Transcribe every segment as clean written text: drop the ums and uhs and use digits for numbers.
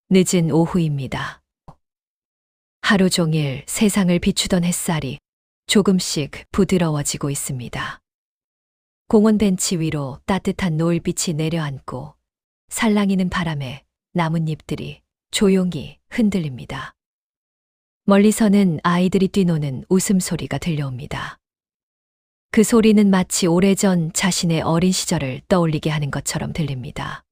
늦은 오후입니다. 하루 종일 세상을 비추던 햇살이 조금씩 부드러워지고 있습니다. 공원 벤치 위로 따뜻한 노을빛이 내려앉고 살랑이는 바람에 나뭇잎들이 조용히 흔들립니다. 멀리서는 아이들이 뛰노는 웃음소리가 들려옵니다. 그 소리는 마치 오래전 자신의 어린 시절을 떠올리게 하는 것처럼 들립니다.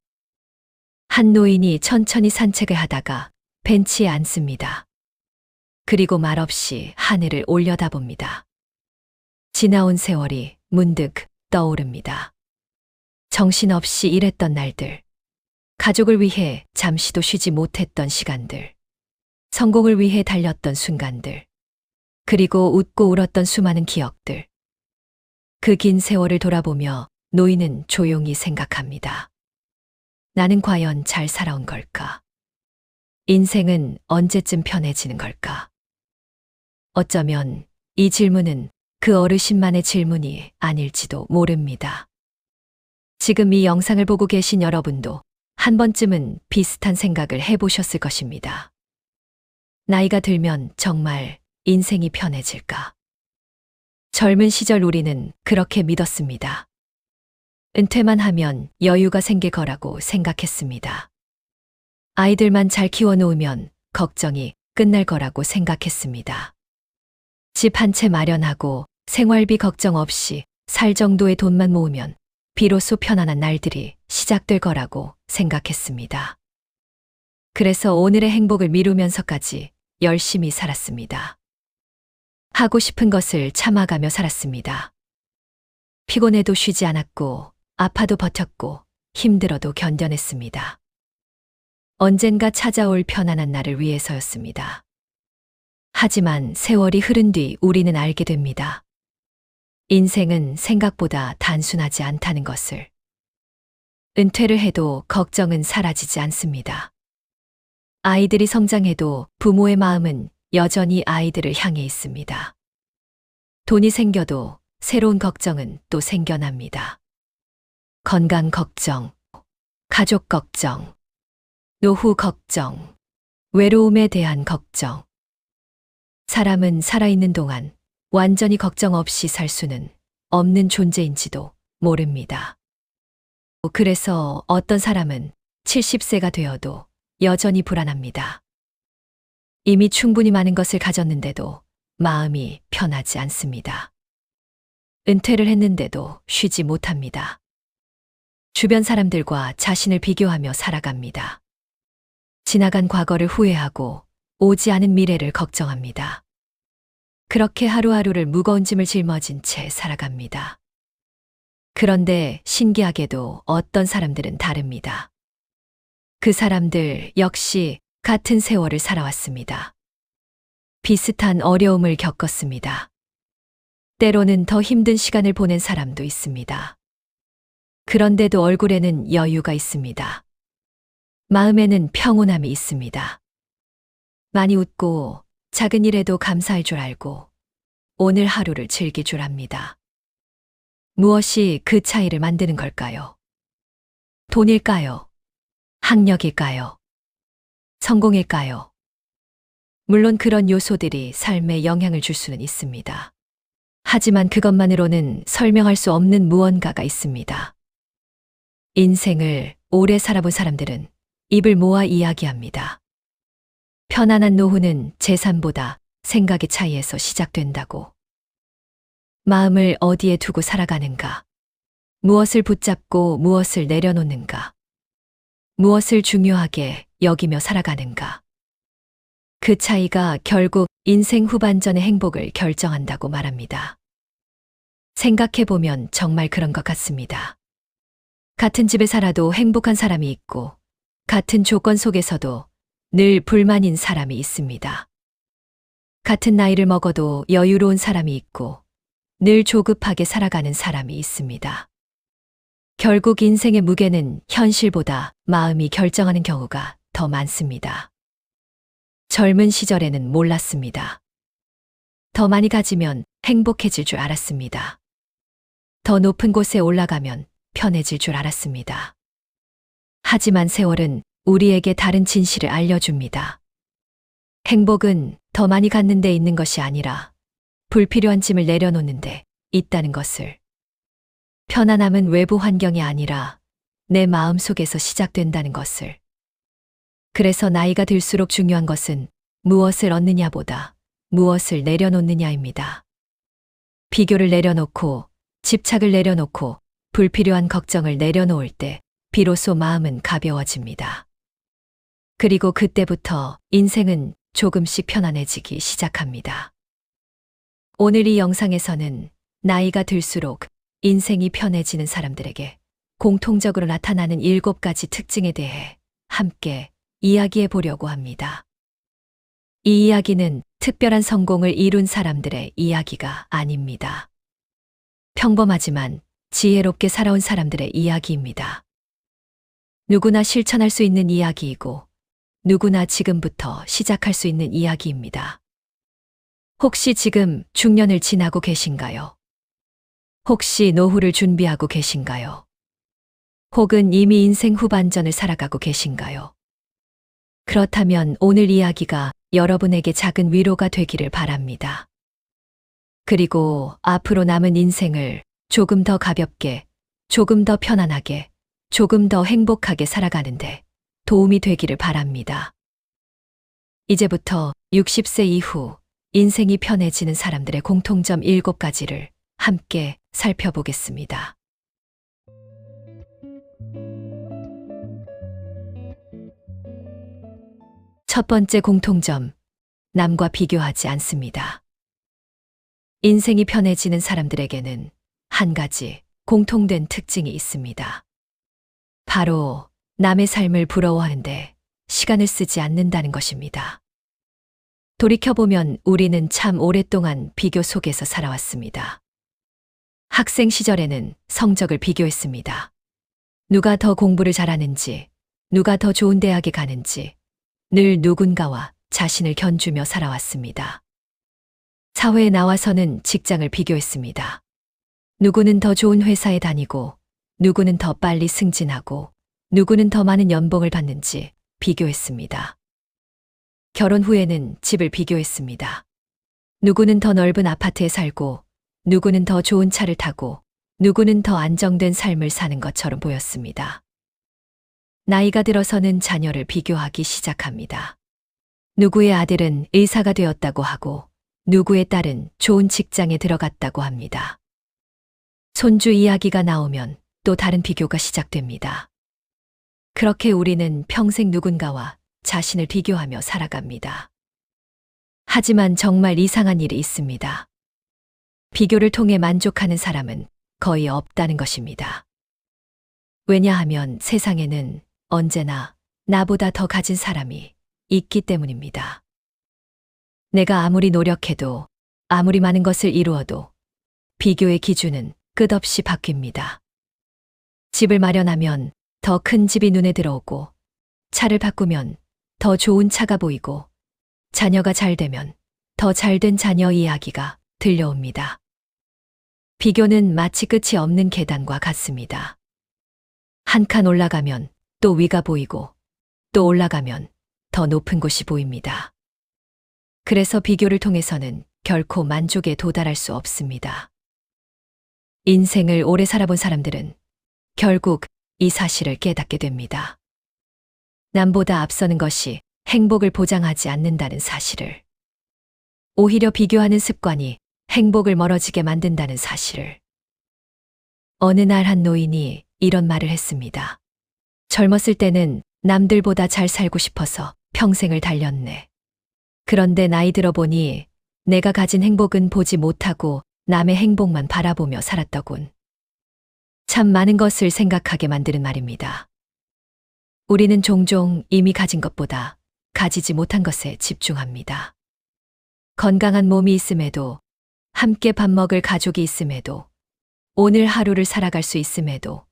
한 노인이 천천히 산책을 하다가 벤치에 앉습니다. 그리고 말없이 하늘을 올려다봅니다. 지나온 세월이 문득 떠오릅니다. 정신없이 일했던 날들, 가족을 위해 잠시도 쉬지 못했던 시간들, 성공을 위해 달렸던 순간들, 그리고 웃고 울었던 수많은 기억들. 그 긴 세월을 돌아보며 노인은 조용히 생각합니다. 나는 과연 잘 살아온 걸까? 인생은 언제쯤 편해지는 걸까? 어쩌면 이 질문은 그 어르신만의 질문이 아닐지도 모릅니다. 지금 이 영상을 보고 계신 여러분도 한 번쯤은 비슷한 생각을 해보셨을 것입니다. 나이가 들면 정말 인생이 편해질까? 젊은 시절 우리는 그렇게 믿었습니다. 은퇴만 하면 여유가 생길 거라고 생각했습니다. 아이들만 잘 키워놓으면 걱정이 끝날 거라고 생각했습니다. 집 한 채 마련하고 생활비 걱정 없이 살 정도의 돈만 모으면 비로소 편안한 날들이 시작될 거라고 생각했습니다. 그래서 오늘의 행복을 미루면서까지 열심히 살았습니다. 하고 싶은 것을 참아가며 살았습니다. 피곤해도 쉬지 않았고 아파도 버텼고 힘들어도 견뎌냈습니다. 언젠가 찾아올 편안한 날을 위해서였습니다. 하지만 세월이 흐른 뒤 우리는 알게 됩니다. 인생은 생각보다 단순하지 않다는 것을. 은퇴를 해도 걱정은 사라지지 않습니다. 아이들이 성장해도 부모의 마음은 여전히 아이들을 향해 있습니다. 돈이 생겨도 새로운 걱정은 또 생겨납니다. 건강 걱정, 가족 걱정, 노후 걱정, 외로움에 대한 걱정. 사람은 살아있는 동안 완전히 걱정 없이 살 수는 없는 존재인지도 모릅니다. 그래서 어떤 사람은 70세가 되어도 여전히 불안합니다. 이미 충분히 많은 것을 가졌는데도 마음이 편하지 않습니다. 은퇴를 했는데도 쉬지 못합니다. 주변 사람들과 자신을 비교하며 살아갑니다. 지나간 과거를 후회하고 오지 않은 미래를 걱정합니다. 그렇게 하루하루를 무거운 짐을 짊어진 채 살아갑니다. 그런데 신기하게도 어떤 사람들은 다릅니다. 그 사람들 역시 같은 세월을 살아왔습니다. 비슷한 어려움을 겪었습니다. 때로는 더 힘든 시간을 보낸 사람도 있습니다. 그런데도 얼굴에는 여유가 있습니다. 마음에는 평온함이 있습니다. 많이 웃고 작은 일에도 감사할 줄 알고 오늘 하루를 즐길 줄 압니다. 무엇이 그 차이를 만드는 걸까요? 돈일까요? 학력일까요? 성공일까요? 물론 그런 요소들이 삶에 영향을 줄 수는 있습니다. 하지만 그것만으로는 설명할 수 없는 무언가가 있습니다. 인생을 오래 살아본 사람들은 입을 모아 이야기합니다. 편안한 노후는 재산보다 생각의 차이에서 시작된다고. 마음을 어디에 두고 살아가는가? 무엇을 붙잡고 무엇을 내려놓는가? 무엇을 중요하게 여기며 살아가는가? 그 차이가 결국 인생 후반전의 행복을 결정한다고 말합니다. 생각해보면 정말 그런 것 같습니다. 같은 집에 살아도 행복한 사람이 있고, 같은 조건 속에서도 늘 불만인 사람이 있습니다. 같은 나이를 먹어도 여유로운 사람이 있고, 늘 조급하게 살아가는 사람이 있습니다. 결국 인생의 무게는 현실보다 마음이 결정하는 경우가 더 많습니다. 젊은 시절에는 몰랐습니다. 더 많이 가지면 행복해질 줄 알았습니다. 더 높은 곳에 올라가면 편해질 줄 알았습니다. 하지만 세월은 우리에게 다른 진실을 알려줍니다. 행복은 더 많이 갖는 데 있는 것이 아니라 불필요한 짐을 내려놓는 데 있다는 것을. 편안함은 외부 환경이 아니라 내 마음 속에서 시작된다는 것을. 그래서 나이가 들수록 중요한 것은 무엇을 얻느냐보다 무엇을 내려놓느냐입니다. 비교를 내려놓고 집착을 내려놓고 불필요한 걱정을 내려놓을 때 비로소 마음은 가벼워집니다. 그리고 그때부터 인생은 조금씩 편안해지기 시작합니다. 오늘 이 영상에서는 나이가 들수록 인생이 편해지는 사람들에게 공통적으로 나타나는 7가지 특징에 대해 함께 이야기해 보려고 합니다. 이 이야기는 특별한 성공을 이룬 사람들의 이야기가 아닙니다. 평범하지만 지혜롭게 살아온 사람들의 이야기입니다. 누구나 실천할 수 있는 이야기이고 누구나 지금부터 시작할 수 있는 이야기입니다. 혹시 지금 중년을 지나고 계신가요? 혹시 노후를 준비하고 계신가요? 혹은 이미 인생 후반전을 살아가고 계신가요? 그렇다면 오늘 이야기가 여러분에게 작은 위로가 되기를 바랍니다. 그리고 앞으로 남은 인생을 조금 더 가볍게, 조금 더 편안하게, 조금 더 행복하게 살아가는데 도움이 되기를 바랍니다. 이제부터 60세 이후 인생이 편해지는 사람들의 공통점 7가지를 함께 살펴보겠습니다. 첫 번째 공통점, 남과 비교하지 않습니다. 인생이 편해지는 사람들에게는 한 가지 공통된 특징이 있습니다. 바로 남의 삶을 부러워하는데 시간을 쓰지 않는다는 것입니다. 돌이켜보면 우리는 참 오랫동안 비교 속에서 살아왔습니다. 학생 시절에는 성적을 비교했습니다. 누가 더 공부를 잘하는지, 누가 더 좋은 대학에 가는지, 늘 누군가와 자신을 견주며 살아왔습니다. 사회에 나와서는 직장을 비교했습니다. 누구는 더 좋은 회사에 다니고, 누구는 더 빨리 승진하고, 누구는 더 많은 연봉을 받는지 비교했습니다. 결혼 후에는 집을 비교했습니다. 누구는 더 넓은 아파트에 살고, 누구는 더 좋은 차를 타고, 누구는 더 안정된 삶을 사는 것처럼 보였습니다. 나이가 들어서는 자녀를 비교하기 시작합니다. 누구의 아들은 의사가 되었다고 하고, 누구의 딸은 좋은 직장에 들어갔다고 합니다. 손주 이야기가 나오면 또 다른 비교가 시작됩니다. 그렇게 우리는 평생 누군가와 자신을 비교하며 살아갑니다. 하지만 정말 이상한 일이 있습니다. 비교를 통해 만족하는 사람은 거의 없다는 것입니다. 왜냐하면 세상에는 언제나 나보다 더 가진 사람이 있기 때문입니다. 내가 아무리 노력해도, 아무리 많은 것을 이루어도 비교의 기준은 끝없이 바뀝니다. 집을 마련하면 더 큰 집이 눈에 들어오고, 차를 바꾸면 더 좋은 차가 보이고, 자녀가 잘 되면 더 잘된 자녀 이야기가 들려옵니다. 비교는 마치 끝이 없는 계단과 같습니다. 한 칸 올라가면 또 위가 보이고, 또 올라가면 더 높은 곳이 보입니다. 그래서 비교를 통해서는 결코 만족에 도달할 수 없습니다. 인생을 오래 살아본 사람들은 결국 이 사실을 깨닫게 됩니다. 남보다 앞서는 것이 행복을 보장하지 않는다는 사실을. 오히려 비교하는 습관이 행복을 멀어지게 만든다는 사실을. 어느 날 한 노인이 이런 말을 했습니다. 젊었을 때는 남들보다 잘 살고 싶어서 평생을 달렸네. 그런데 나이 들어보니 내가 가진 행복은 보지 못하고 남의 행복만 바라보며 살았더군. 참 많은 것을 생각하게 만드는 말입니다. 우리는 종종 이미 가진 것보다 가지지 못한 것에 집중합니다. 건강한 몸이 있음에도, 함께 밥 먹을 가족이 있음에도, 오늘 하루를 살아갈 수 있음에도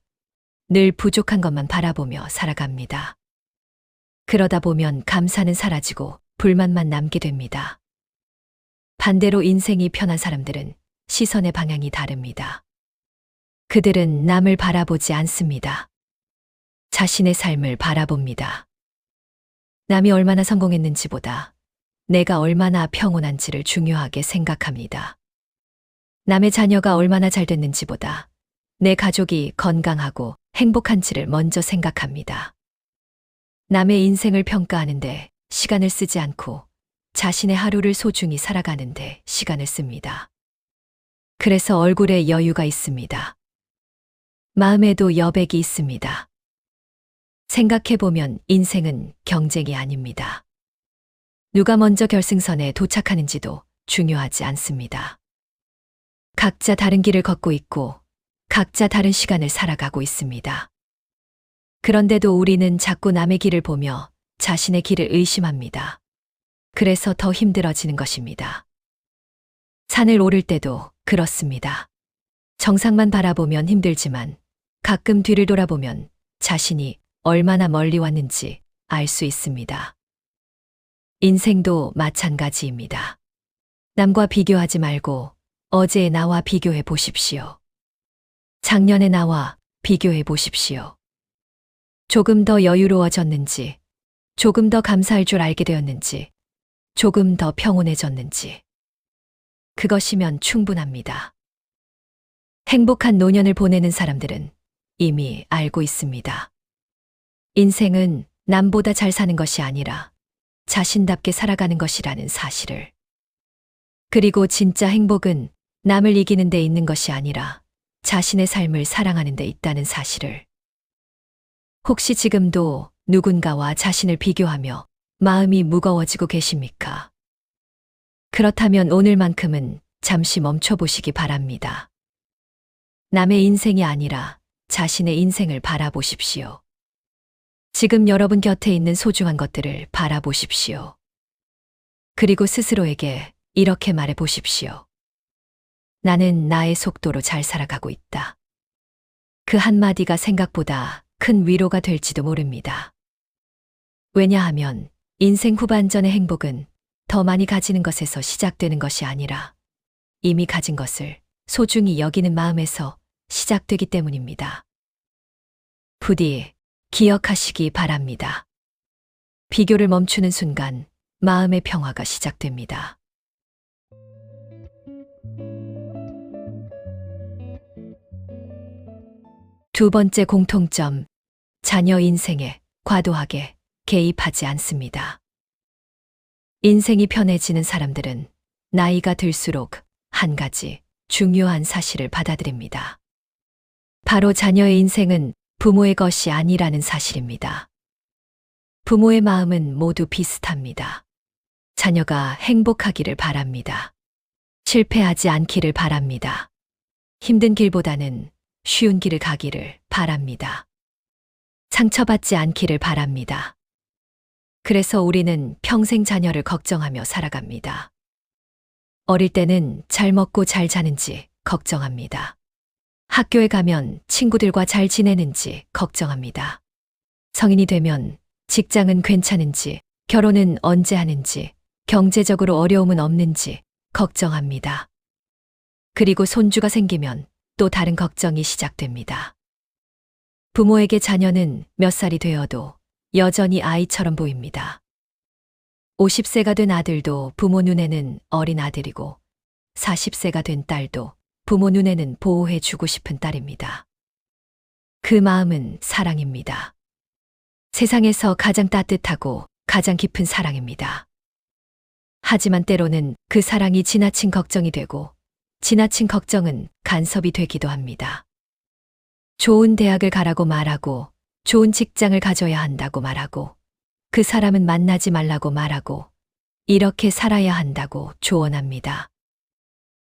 늘 부족한 것만 바라보며 살아갑니다. 그러다 보면 감사는 사라지고 불만만 남게 됩니다. 반대로 인생이 편한 사람들은 시선의 방향이 다릅니다. 그들은 남을 바라보지 않습니다. 자신의 삶을 바라봅니다. 남이 얼마나 성공했는지보다 내가 얼마나 평온한지를 중요하게 생각합니다. 남의 자녀가 얼마나 잘 됐는지보다 내 가족이 건강하고 행복한지를 먼저 생각합니다. 남의 인생을 평가하는데 시간을 쓰지 않고 자신의 하루를 소중히 살아가는데 시간을 씁니다. 그래서 얼굴에 여유가 있습니다. 마음에도 여백이 있습니다. 생각해보면 인생은 경쟁이 아닙니다. 누가 먼저 결승선에 도착하는지도 중요하지 않습니다. 각자 다른 길을 걷고 있고 각자 다른 시간을 살아가고 있습니다. 그런데도 우리는 자꾸 남의 길을 보며 자신의 길을 의심합니다. 그래서 더 힘들어지는 것입니다. 산을 오를 때도 그렇습니다. 정상만 바라보면 힘들지만 가끔 뒤를 돌아보면 자신이 얼마나 멀리 왔는지 알 수 있습니다. 인생도 마찬가지입니다. 남과 비교하지 말고 어제의 나와 비교해 보십시오. 작년의 나와 비교해 보십시오. 조금 더 여유로워졌는지, 조금 더 감사할 줄 알게 되었는지, 조금 더 평온해졌는지. 그것이면 충분합니다. 행복한 노년을 보내는 사람들은 이미 알고 있습니다. 인생은 남보다 잘 사는 것이 아니라 자신답게 살아가는 것이라는 사실을. 그리고 진짜 행복은 남을 이기는 데 있는 것이 아니라 자신의 삶을 사랑하는 데 있다는 사실을. 혹시 지금도 누군가와 자신을 비교하며 마음이 무거워지고 계십니까? 그렇다면 오늘만큼은 잠시 멈춰보시기 바랍니다. 남의 인생이 아니라 자신의 인생을 바라보십시오. 지금 여러분 곁에 있는 소중한 것들을 바라보십시오. 그리고 스스로에게 이렇게 말해 보십시오. 나는 나의 속도로 잘 살아가고 있다. 그 한마디가 생각보다 큰 위로가 될지도 모릅니다. 왜냐하면 인생 후반전의 행복은 더 많이 가지는 것에서 시작되는 것이 아니라 이미 가진 것을 소중히 여기는 마음에서 시작되기 때문입니다. 부디 기억하시기 바랍니다. 비교를 멈추는 순간 마음의 평화가 시작됩니다. 두 번째 공통점, 자녀 인생에 과도하게 개입하지 않습니다. 인생이 편해지는 사람들은 나이가 들수록 한 가지 중요한 사실을 받아들입니다. 바로 자녀의 인생은 부모의 것이 아니라는 사실입니다. 부모의 마음은 모두 비슷합니다. 자녀가 행복하기를 바랍니다. 실패하지 않기를 바랍니다. 힘든 길보다는 쉬운 길을 가기를 바랍니다. 상처받지 않기를 바랍니다. 그래서 우리는 평생 자녀를 걱정하며 살아갑니다. 어릴 때는 잘 먹고 잘 자는지 걱정합니다. 학교에 가면 친구들과 잘 지내는지 걱정합니다. 성인이 되면 직장은 괜찮은지, 결혼은 언제 하는지, 경제적으로 어려움은 없는지 걱정합니다. 그리고 손주가 생기면 또 다른 걱정이 시작됩니다. 부모에게 자녀는 몇 살이 되어도 여전히 아이처럼 보입니다. 50세가 된 아들도 부모 눈에는 어린 아들이고 40세가 된 딸도 부모 눈에는 보호해주고 싶은 딸입니다. 그 마음은 사랑입니다. 세상에서 가장 따뜻하고 가장 깊은 사랑입니다. 하지만 때로는 그 사랑이 지나친 걱정이 되고 지나친 걱정은 간섭이 되기도 합니다. 좋은 대학을 가라고 말하고 좋은 직장을 가져야 한다고 말하고 그 사람은 만나지 말라고 말하고 이렇게 살아야 한다고 조언합니다.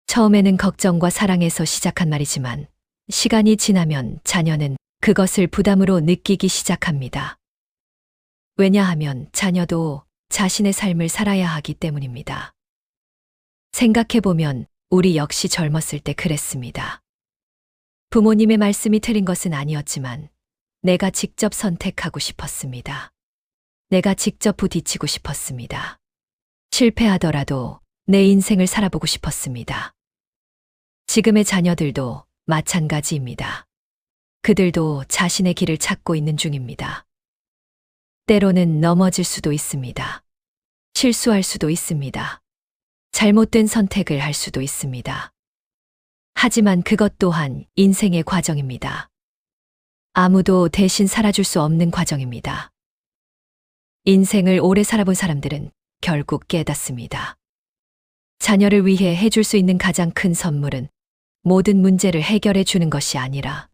처음에는 걱정과 사랑에서 시작한 말이지만 시간이 지나면 자녀는 그것을 부담으로 느끼기 시작합니다. 왜냐하면 자녀도 자신의 삶을 살아야 하기 때문입니다. 생각해보면 우리 역시 젊었을 때 그랬습니다. 부모님의 말씀이 틀린 것은 아니었지만 내가 직접 선택하고 싶었습니다. 내가 직접 부딪히고 싶었습니다. 실패하더라도 내 인생을 살아보고 싶었습니다. 지금의 자녀들도 마찬가지입니다. 그들도 자신의 길을 찾고 있는 중입니다. 때로는 넘어질 수도 있습니다. 실수할 수도 있습니다. 잘못된 선택을 할 수도 있습니다. 하지만 그것 또한 인생의 과정입니다. 아무도 대신 살아줄 수 없는 과정입니다. 인생을 오래 살아본 사람들은 결국 깨닫습니다. 자녀를 위해 해줄 수 있는 가장 큰 선물은 모든 문제를 해결해 주는 것이 아니라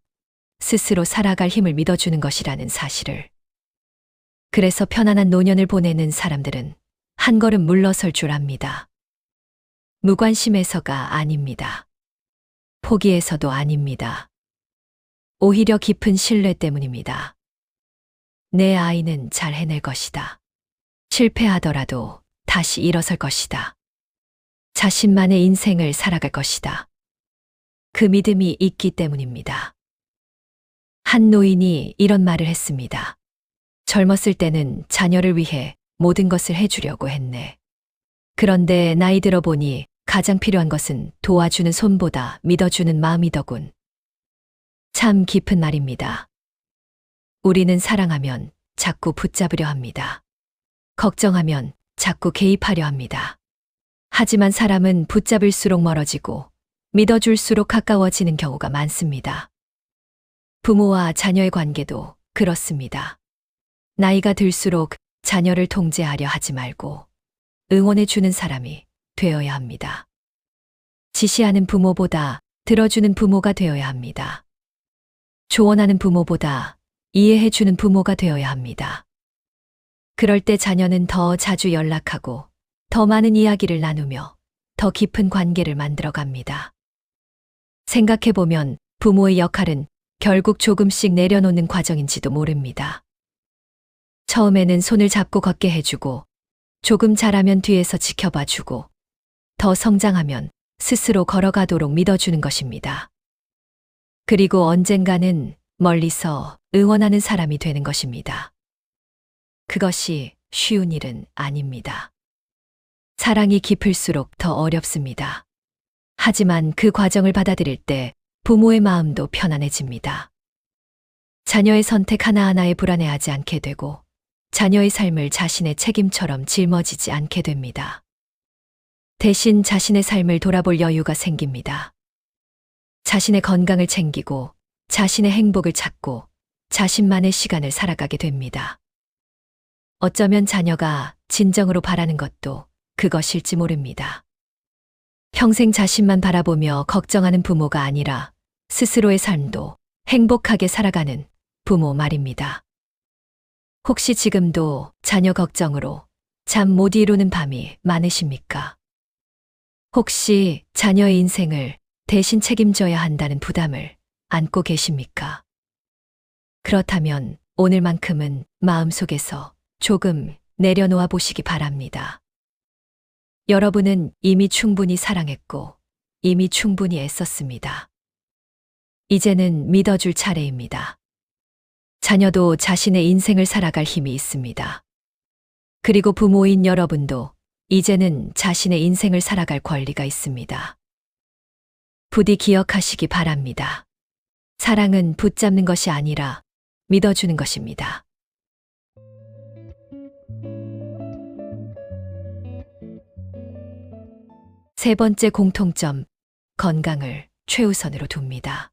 스스로 살아갈 힘을 믿어주는 것이라는 사실을. 그래서 편안한 노년을 보내는 사람들은 한 걸음 물러설 줄 압니다. 무관심해서가 아닙니다. 포기해서도 아닙니다. 오히려 깊은 신뢰 때문입니다. 내 아이는 잘 해낼 것이다. 실패하더라도 다시 일어설 것이다. 자신만의 인생을 살아갈 것이다. 그 믿음이 있기 때문입니다. 한 노인이 이런 말을 했습니다. 젊었을 때는 자녀를 위해 모든 것을 해주려고 했네. 그런데 나이 들어 보니 가장 필요한 것은 도와주는 손보다 믿어주는 마음이더군. 참 깊은 말입니다. 우리는 사랑하면 자꾸 붙잡으려 합니다. 걱정하면 자꾸 개입하려 합니다. 하지만 사람은 붙잡을수록 멀어지고 믿어줄수록 가까워지는 경우가 많습니다. 부모와 자녀의 관계도 그렇습니다. 나이가 들수록 자녀를 통제하려 하지 말고 응원해주는 사람이 되어야 합니다. 지시하는 부모보다 들어주는 부모가 되어야 합니다. 조언하는 부모보다 이해해주는 부모가 되어야 합니다. 그럴 때 자녀는 더 자주 연락하고 더 많은 이야기를 나누며 더 깊은 관계를 만들어 갑니다. 생각해보면 부모의 역할은 결국 조금씩 내려놓는 과정인지도 모릅니다. 처음에는 손을 잡고 걷게 해주고, 조금 자라면 뒤에서 지켜봐주고, 더 성장하면 스스로 걸어가도록 믿어주는 것입니다. 그리고 언젠가는 멀리서 응원하는 사람이 되는 것입니다. 그것이 쉬운 일은 아닙니다. 사랑이 깊을수록 더 어렵습니다. 하지만 그 과정을 받아들일 때 부모의 마음도 편안해집니다. 자녀의 선택 하나하나에 불안해하지 않게 되고 자녀의 삶을 자신의 책임처럼 짊어지지 않게 됩니다. 대신 자신의 삶을 돌아볼 여유가 생깁니다. 자신의 건강을 챙기고 자신의 행복을 찾고 자신만의 시간을 살아가게 됩니다. 어쩌면 자녀가 진정으로 바라는 것도 그것일지 모릅니다. 평생 자신만 바라보며 걱정하는 부모가 아니라 스스로의 삶도 행복하게 살아가는 부모 말입니다. 혹시 지금도 자녀 걱정으로 잠 못 이루는 밤이 많으십니까? 혹시 자녀의 인생을 대신 책임져야 한다는 부담을 안고 계십니까? 그렇다면 오늘만큼은 마음속에서 조금 내려놓아 보시기 바랍니다. 여러분은 이미 충분히 사랑했고 이미 충분히 애썼습니다. 이제는 믿어줄 차례입니다. 자녀도 자신의 인생을 살아갈 힘이 있습니다. 그리고 부모인 여러분도 이제는 자신의 인생을 살아갈 권리가 있습니다. 부디 기억하시기 바랍니다. 사랑은 붙잡는 것이 아니라 믿어주는 것입니다. 세 번째 공통점, 건강을 최우선으로 둡니다.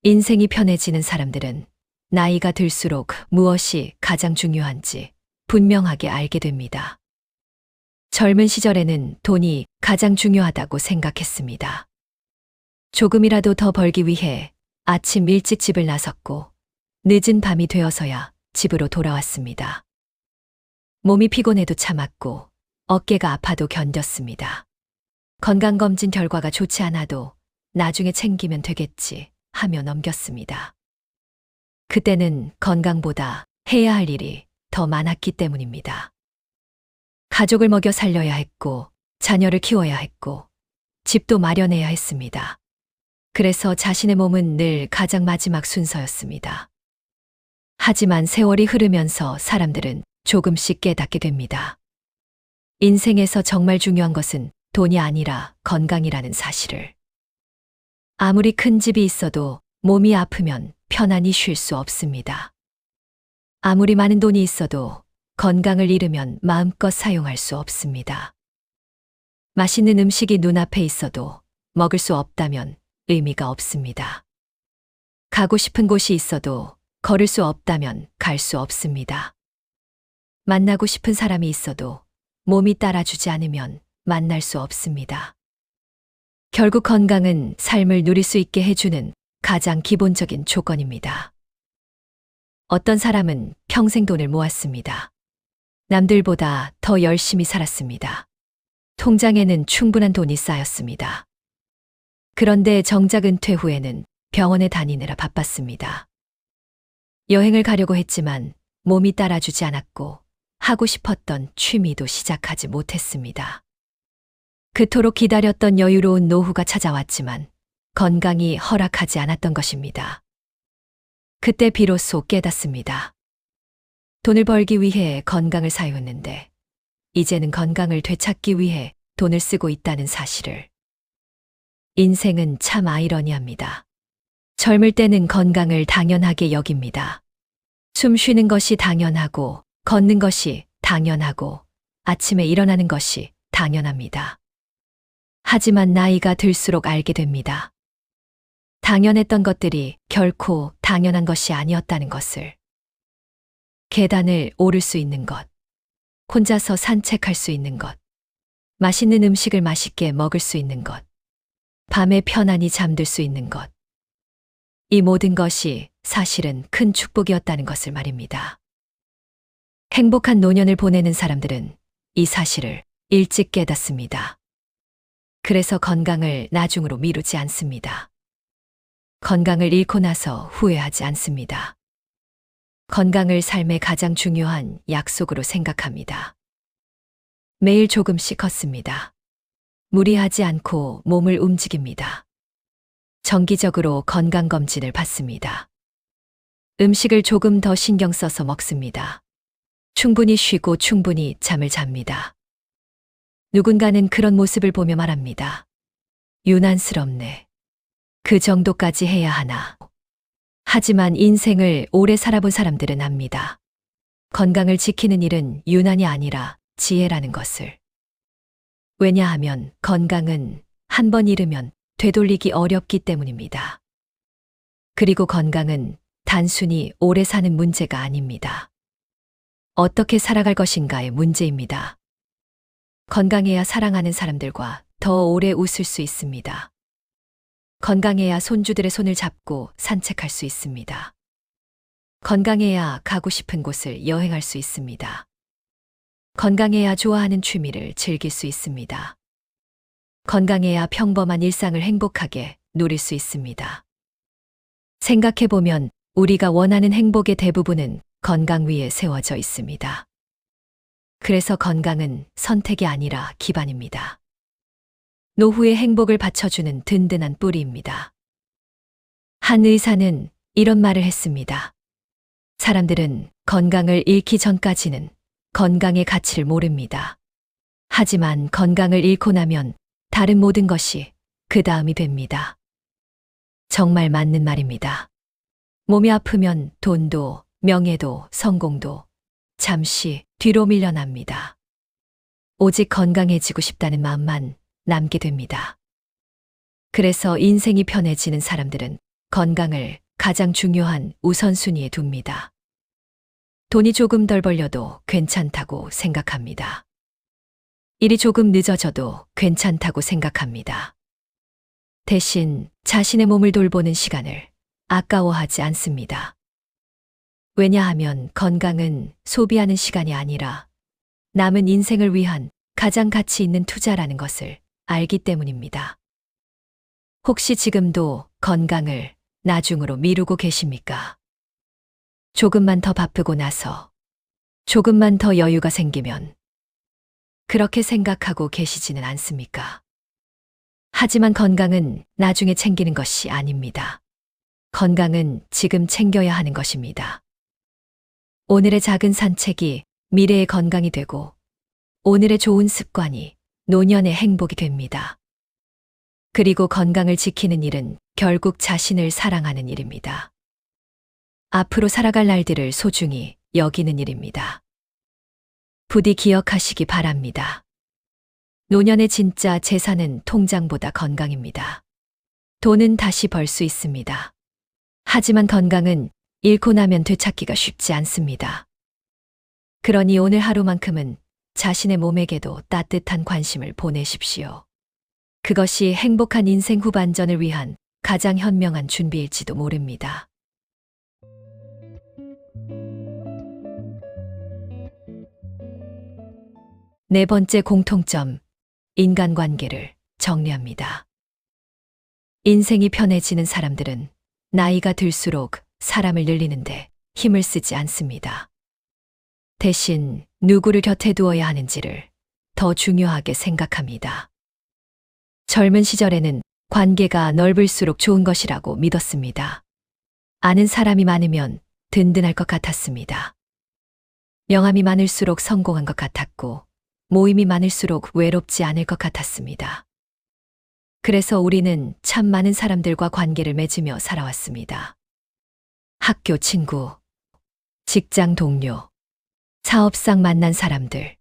인생이 편해지는 사람들은 나이가 들수록 무엇이 가장 중요한지 분명하게 알게 됩니다. 젊은 시절에는 돈이 가장 중요하다고 생각했습니다. 조금이라도 더 벌기 위해 아침 일찍 집을 나섰고 늦은 밤이 되어서야 집으로 돌아왔습니다. 몸이 피곤해도 참았고 어깨가 아파도 견뎠습니다. 건강검진 결과가 좋지 않아도 나중에 챙기면 되겠지 하며 넘겼습니다. 그때는 건강보다 해야 할 일이 더 많았기 때문입니다. 가족을 먹여 살려야 했고, 자녀를 키워야 했고, 집도 마련해야 했습니다. 그래서 자신의 몸은 늘 가장 마지막 순서였습니다. 하지만 세월이 흐르면서 사람들은 조금씩 깨닫게 됩니다. 인생에서 정말 중요한 것은 돈이 아니라 건강이라는 사실을. 아무리 큰 집이 있어도 몸이 아프면 편안히 쉴 수 없습니다. 아무리 많은 돈이 있어도 건강을 잃으면 마음껏 사용할 수 없습니다. 맛있는 음식이 눈앞에 있어도 먹을 수 없다면 의미가 없습니다. 가고 싶은 곳이 있어도 걸을 수 없다면 갈 수 없습니다. 만나고 싶은 사람이 있어도 몸이 따라주지 않으면 만날 수 없습니다. 결국 건강은 삶을 누릴 수 있게 해주는 가장 기본적인 조건입니다. 어떤 사람은 평생 돈을 모았습니다. 남들보다 더 열심히 살았습니다. 통장에는 충분한 돈이 쌓였습니다. 그런데 정작 은퇴 후에는 병원에 다니느라 바빴습니다. 여행을 가려고 했지만 몸이 따라주지 않았고 하고 싶었던 취미도 시작하지 못했습니다. 그토록 기다렸던 여유로운 노후가 찾아왔지만 건강이 허락하지 않았던 것입니다. 그때 비로소 깨닫습니다. 돈을 벌기 위해 건강을 사유했는데 이제는 건강을 되찾기 위해 돈을 쓰고 있다는 사실을. 인생은 참 아이러니합니다. 젊을 때는 건강을 당연하게 여깁니다. 숨 쉬는 것이 당연하고 걷는 것이 당연하고 아침에 일어나는 것이 당연합니다. 하지만 나이가 들수록 알게 됩니다. 당연했던 것들이 결코 당연한 것이 아니었다는 것을. 계단을 오를 수 있는 것, 혼자서 산책할 수 있는 것, 맛있는 음식을 맛있게 먹을 수 있는 것, 밤에 편안히 잠들 수 있는 것. 이 모든 것이 사실은 큰 축복이었다는 것을 말입니다. 행복한 노년을 보내는 사람들은 이 사실을 일찍 깨닫습니다. 그래서 건강을 나중으로 미루지 않습니다. 건강을 잃고 나서 후회하지 않습니다. 건강을 삶의 가장 중요한 약속으로 생각합니다. 매일 조금씩 걷습니다. 무리하지 않고 몸을 움직입니다. 정기적으로 건강검진을 받습니다. 음식을 조금 더 신경 써서 먹습니다. 충분히 쉬고 충분히 잠을 잡니다. 누군가는 그런 모습을 보며 말합니다. 유난스럽네. 그 정도까지 해야 하나. 하지만 인생을 오래 살아본 사람들은 압니다. 건강을 지키는 일은 유난이 아니라 지혜라는 것을. 왜냐하면 건강은 한 번 잃으면 되돌리기 어렵기 때문입니다. 그리고 건강은 단순히 오래 사는 문제가 아닙니다. 어떻게 살아갈 것인가의 문제입니다. 건강해야 사랑하는 사람들과 더 오래 웃을 수 있습니다. 건강해야 손주들의 손을 잡고 산책할 수 있습니다. 건강해야 가고 싶은 곳을 여행할 수 있습니다. 건강해야 좋아하는 취미를 즐길 수 있습니다. 건강해야 평범한 일상을 행복하게 누릴 수 있습니다. 생각해보면 우리가 원하는 행복의 대부분은 건강 위에 세워져 있습니다. 그래서 건강은 선택이 아니라 기반입니다. 노후의 행복을 받쳐주는 든든한 뿌리입니다. 한 의사는 이런 말을 했습니다. 사람들은 건강을 잃기 전까지는 건강의 가치를 모릅니다. 하지만 건강을 잃고 나면 다른 모든 것이 그 다음이 됩니다. 정말 맞는 말입니다. 몸이 아프면 돈도, 명예도, 성공도 잠시 뒤로 밀려납니다. 오직 건강해지고 싶다는 마음만 남게 됩니다. 그래서 인생이 편해지는 사람들은 건강을 가장 중요한 우선순위에 둡니다. 돈이 조금 덜 벌려도 괜찮다고 생각합니다. 일이 조금 늦어져도 괜찮다고 생각합니다. 대신 자신의 몸을 돌보는 시간을 아까워하지 않습니다. 왜냐하면 건강은 소비하는 시간이 아니라 남은 인생을 위한 가장 가치 있는 투자라는 것을 알기 때문입니다. 혹시 지금도 건강을 나중으로 미루고 계십니까? 조금만 더 바쁘고 나서, 조금만 더 여유가 생기면 그렇게 생각하고 계시지는 않습니까? 하지만 건강은 나중에 챙기는 것이 아닙니다. 건강은 지금 챙겨야 하는 것입니다. 오늘의 작은 산책이 미래의 건강이 되고 오늘의 좋은 습관이 노년의 행복이 됩니다. 그리고 건강을 지키는 일은 결국 자신을 사랑하는 일입니다. 앞으로 살아갈 날들을 소중히 여기는 일입니다. 부디 기억하시기 바랍니다. 노년의 진짜 재산은 통장보다 건강입니다. 돈은 다시 벌 수 있습니다. 하지만 건강은 잃고 나면 되찾기가 쉽지 않습니다. 그러니 오늘 하루만큼은 자신의 몸에게도 따뜻한 관심을 보내십시오. 그것이 행복한 인생 후반전을 위한 가장 현명한 준비일지도 모릅니다. 네 번째 공통점, 인간관계를 정리합니다. 인생이 편해지는 사람들은 나이가 들수록 사람을 늘리는데 힘을 쓰지 않습니다. 대신 누구를 곁에 두어야 하는지를 더 중요하게 생각합니다. 젊은 시절에는 관계가 넓을수록 좋은 것이라고 믿었습니다. 아는 사람이 많으면 든든할 것 같았습니다. 명함이 많을수록 성공한 것 같았고, 모임이 많을수록 외롭지 않을 것 같았습니다. 그래서 우리는 참 많은 사람들과 관계를 맺으며 살아왔습니다. 학교 친구, 직장 동료, 사업상 만난 사람들,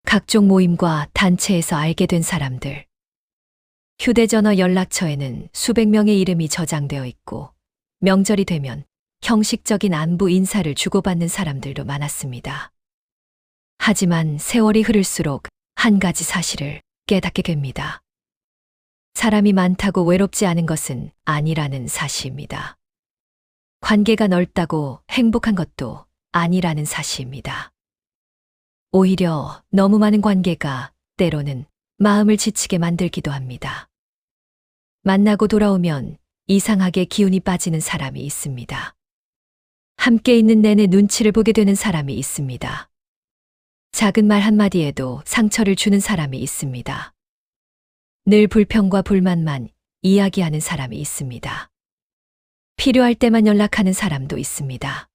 각종 모임과 단체에서 알게 된 사람들, 휴대전화 연락처에는 수백 명의 이름이 저장되어 있고, 명절이 되면 형식적인 안부 인사를 주고받는 사람들도 많았습니다. 하지만 세월이 흐를수록 한 가지 사실을 깨닫게 됩니다. 사람이 많다고 외롭지 않은 것은 아니라는 사실입니다. 관계가 넓다고 행복한 것도 아니라는 사실입니다. 오히려 너무 많은 관계가 때로는 마음을 지치게 만들기도 합니다. 만나고 돌아오면 이상하게 기운이 빠지는 사람이 있습니다. 함께 있는 내내 눈치를 보게 되는 사람이 있습니다. 작은 말 한마디에도 상처를 주는 사람이 있습니다. 늘 불평과 불만만 이야기하는 사람이 있습니다. 필요할 때만 연락하는 사람도 있습니다.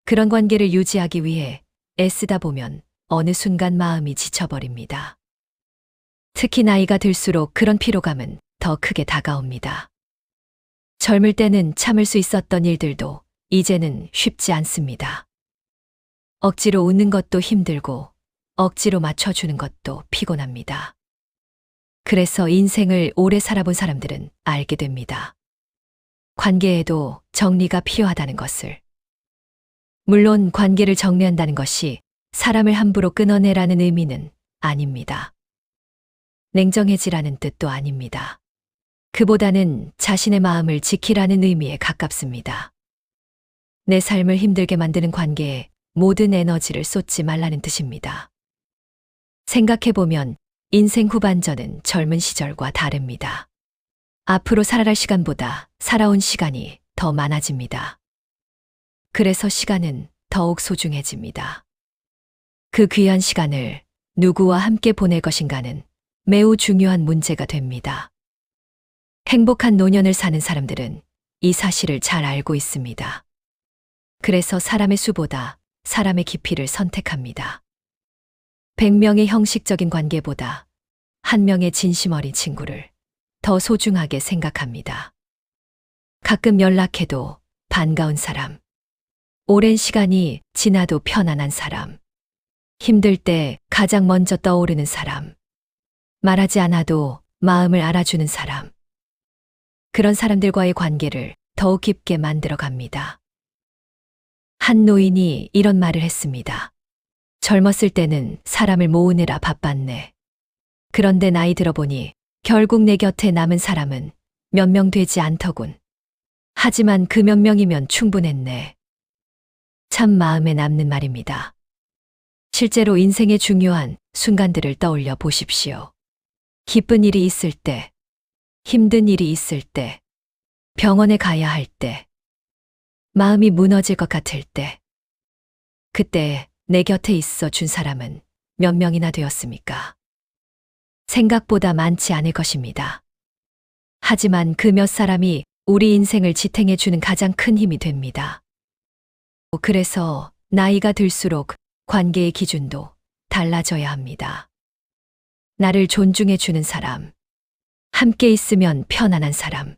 그런 관계를 유지하기 위해 애쓰다 보면 어느 순간 마음이 지쳐버립니다. 특히 나이가 들수록 그런 피로감은 더 크게 다가옵니다. 젊을 때는 참을 수 있었던 일들도 이제는 쉽지 않습니다. 억지로 웃는 것도 힘들고 억지로 맞춰주는 것도 피곤합니다. 그래서 인생을 오래 살아본 사람들은 알게 됩니다. 관계에도 정리가 필요하다는 것을. 물론 관계를 정리한다는 것이 사람을 함부로 끊어내라는 의미는 아닙니다. 냉정해지라는 뜻도 아닙니다. 그보다는 자신의 마음을 지키라는 의미에 가깝습니다. 내 삶을 힘들게 만드는 관계에 모든 에너지를 쏟지 말라는 뜻입니다. 생각해보면 인생 후반전은 젊은 시절과 다릅니다. 앞으로 살아갈 시간보다 살아온 시간이 더 많아집니다. 그래서 시간은 더욱 소중해집니다. 그 귀한 시간을 누구와 함께 보낼 것인가는 매우 중요한 문제가 됩니다. 행복한 노년을 사는 사람들은 이 사실을 잘 알고 있습니다. 그래서 사람의 수보다 사람의 깊이를 선택합니다. 100명의 형식적인 관계보다 한 명의 진심 어린 친구를 더 소중하게 생각합니다. 가끔 연락해도 반가운 사람, 오랜 시간이 지나도 편안한 사람, 힘들 때 가장 먼저 떠오르는 사람, 말하지 않아도 마음을 알아주는 사람, 그런 사람들과의 관계를 더욱 깊게 만들어 갑니다. 한 노인이 이런 말을 했습니다. 젊었을 때는 사람을 모으느라 바빴네. 그런데 나이 들어보니 결국 내 곁에 남은 사람은 몇 명 되지 않더군. 하지만 그 몇 명이면 충분했네. 참 마음에 남는 말입니다. 실제로 인생의 중요한 순간들을 떠올려 보십시오. 기쁜 일이 있을 때, 힘든 일이 있을 때, 병원에 가야 할 때, 마음이 무너질 것 같을 때, 그때 내 곁에 있어 준 사람은 몇 명이나 되었습니까? 생각보다 많지 않을 것입니다. 하지만 그 몇 사람이 우리 인생을 지탱해 주는 가장 큰 힘이 됩니다. 그래서 나이가 들수록 관계의 기준도 달라져야 합니다. 나를 존중해 주는 사람, 함께 있으면 편안한 사람,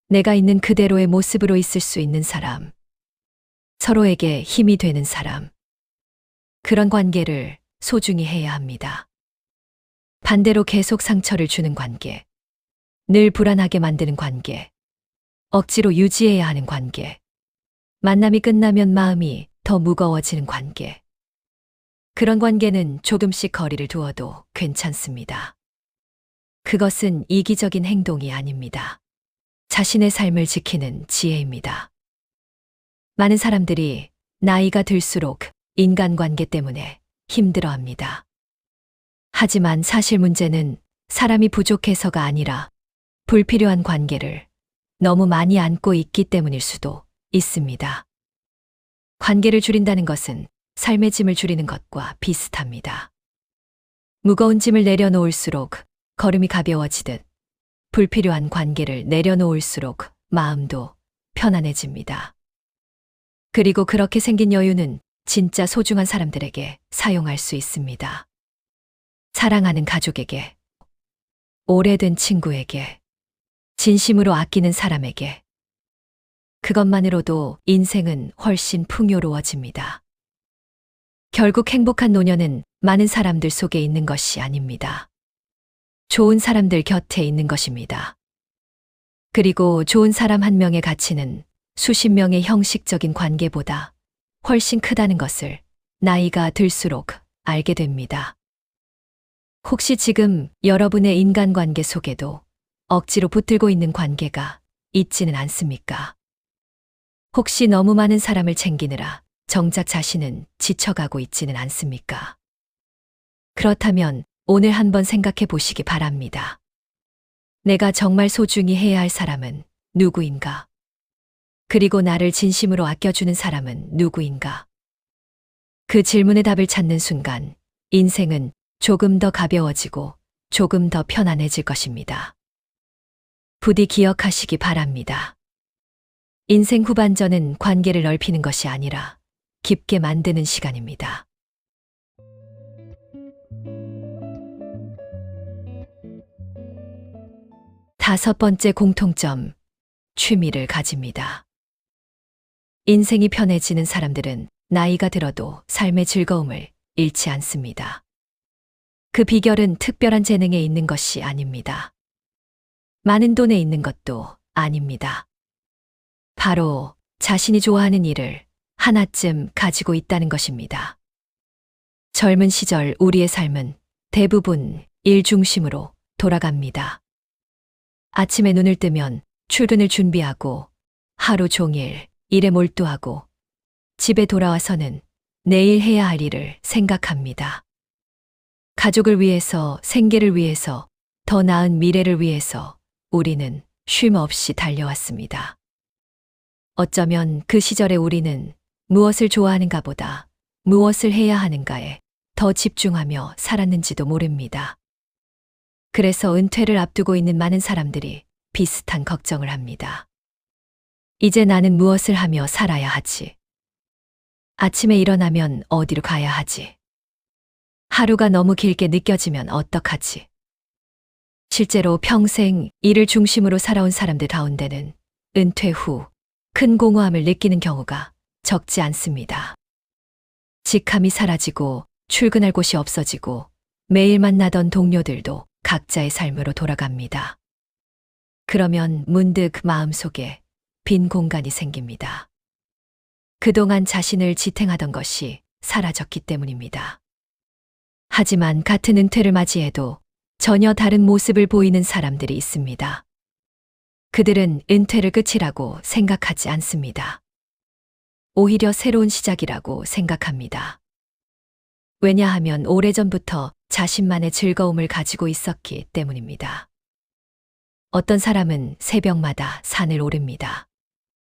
내가 있는 그대로의 모습으로 있을 수 있는 사람, 서로에게 힘이 되는 사람. 그런 관계를 소중히 해야 합니다. 반대로 계속 상처를 주는 관계, 늘 불안하게 만드는 관계, 억지로 유지해야 하는 관계, 만남이 끝나면 마음이 더 무거워지는 관계. 그런 관계는 조금씩 거리를 두어도 괜찮습니다. 그것은 이기적인 행동이 아닙니다. 자신의 삶을 지키는 지혜입니다. 많은 사람들이 나이가 들수록 인간관계 때문에 힘들어합니다. 하지만 사실 문제는 사람이 부족해서가 아니라 불필요한 관계를 너무 많이 안고 있기 때문일 수도 있습니다. 관계를 줄인다는 것은 삶의 짐을 줄이는 것과 비슷합니다. 무거운 짐을 내려놓을수록 걸음이 가벼워지듯 불필요한 관계를 내려놓을수록 마음도 편안해집니다. 그리고 그렇게 생긴 여유는 진짜 소중한 사람들에게 사용할 수 있습니다. 사랑하는 가족에게, 오래된 친구에게, 진심으로 아끼는 사람에게. 그것만으로도 인생은 훨씬 풍요로워집니다. 결국 행복한 노년은 많은 사람들 속에 있는 것이 아닙니다. 좋은 사람들 곁에 있는 것입니다. 그리고 좋은 사람 한 명의 가치는 수십 명의 형식적인 관계보다 훨씬 크다는 것을 나이가 들수록 알게 됩니다. 혹시 지금 여러분의 인간관계 속에도 억지로 붙들고 있는 관계가 있지는 않습니까? 혹시 너무 많은 사람을 챙기느라 정작 자신은 지쳐가고 있지는 않습니까? 그렇다면 오늘 한번 생각해 보시기 바랍니다. 내가 정말 소중히 해야 할 사람은 누구인가? 그리고 나를 진심으로 아껴주는 사람은 누구인가? 그 질문의 답을 찾는 순간 인생은 조금 더 가벼워지고 조금 더 편안해질 것입니다. 부디 기억하시기 바랍니다. 인생 후반전은 관계를 넓히는 것이 아니라 깊게 만드는 시간입니다. 다섯 번째 공통점, 취미를 가집니다. 인생이 편해지는 사람들은 나이가 들어도 삶의 즐거움을 잃지 않습니다. 그 비결은 특별한 재능에 있는 것이 아닙니다. 많은 돈에 있는 것도 아닙니다. 바로 자신이 좋아하는 일을 하나쯤 가지고 있다는 것입니다. 젊은 시절 우리의 삶은 대부분 일 중심으로 돌아갑니다. 아침에 눈을 뜨면 출근을 준비하고 하루 종일 일에 몰두하고 집에 돌아와서는 내일 해야 할 일을 생각합니다. 가족을 위해서, 생계를 위해서, 더 나은 미래를 위해서 우리는 쉼 없이 달려왔습니다. 어쩌면 그 시절에 우리는 무엇을 좋아하는가 보다 무엇을 해야 하는가에 더 집중하며 살았는지도 모릅니다. 그래서 은퇴를 앞두고 있는 많은 사람들이 비슷한 걱정을 합니다. 이제 나는 무엇을 하며 살아야 하지? 아침에 일어나면 어디로 가야 하지? 하루가 너무 길게 느껴지면 어떡하지? 실제로 평생 일을 중심으로 살아온 사람들 가운데는 은퇴 후 큰 공허함을 느끼는 경우가 적지 않습니다. 직함이 사라지고 출근할 곳이 없어지고 매일 만나던 동료들도 각자의 삶으로 돌아갑니다. 그러면 문득 마음속에 빈 공간이 생깁니다. 그동안 자신을 지탱하던 것이 사라졌기 때문입니다. 하지만 같은 은퇴를 맞이해도 전혀 다른 모습을 보이는 사람들이 있습니다. 그들은 은퇴를 끝이라고 생각하지 않습니다. 오히려 새로운 시작이라고 생각합니다. 왜냐하면 오래전부터 자신만의 즐거움을 가지고 있었기 때문입니다. 어떤 사람은 새벽마다 산을 오릅니다.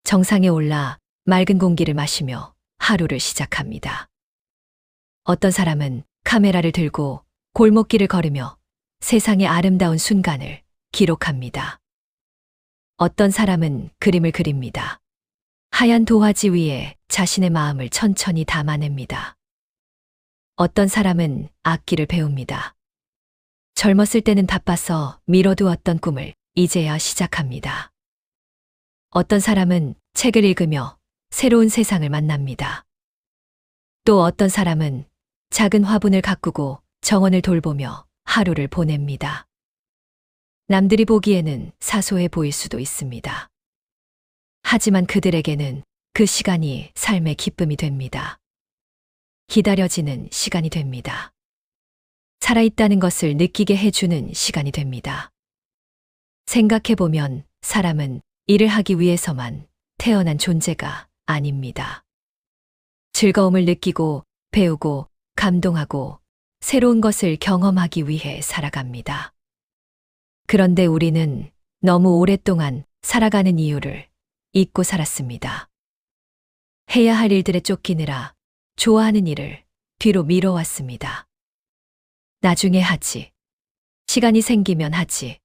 정상에 올라 맑은 공기를 마시며 하루를 시작합니다. 어떤 사람은 카메라를 들고 골목길을 걸으며 세상의 아름다운 순간을 기록합니다. 어떤 사람은 그림을 그립니다. 하얀 도화지 위에 자신의 마음을 천천히 담아냅니다. 어떤 사람은 악기를 배웁니다. 젊었을 때는 바빠서 미뤄두었던 꿈을 이제야 시작합니다. 어떤 사람은 책을 읽으며 새로운 세상을 만납니다. 또 어떤 사람은 작은 화분을 가꾸고 정원을 돌보며 하루를 보냅니다. 남들이 보기에는 사소해 보일 수도 있습니다. 하지만 그들에게는 그 시간이 삶의 기쁨이 됩니다. 기다려지는 시간이 됩니다. 살아있다는 것을 느끼게 해주는 시간이 됩니다. 생각해보면 사람은 일을 하기 위해서만 태어난 존재가 아닙니다. 즐거움을 느끼고 배우고 감동하고 새로운 것을 경험하기 위해 살아갑니다. 그런데 우리는 너무 오랫동안 살아가는 이유를 잊고 살았습니다. 해야 할 일들에 쫓기느라 좋아하는 일을 뒤로 미뤄왔습니다. 나중에 하지. 시간이 생기면 하지.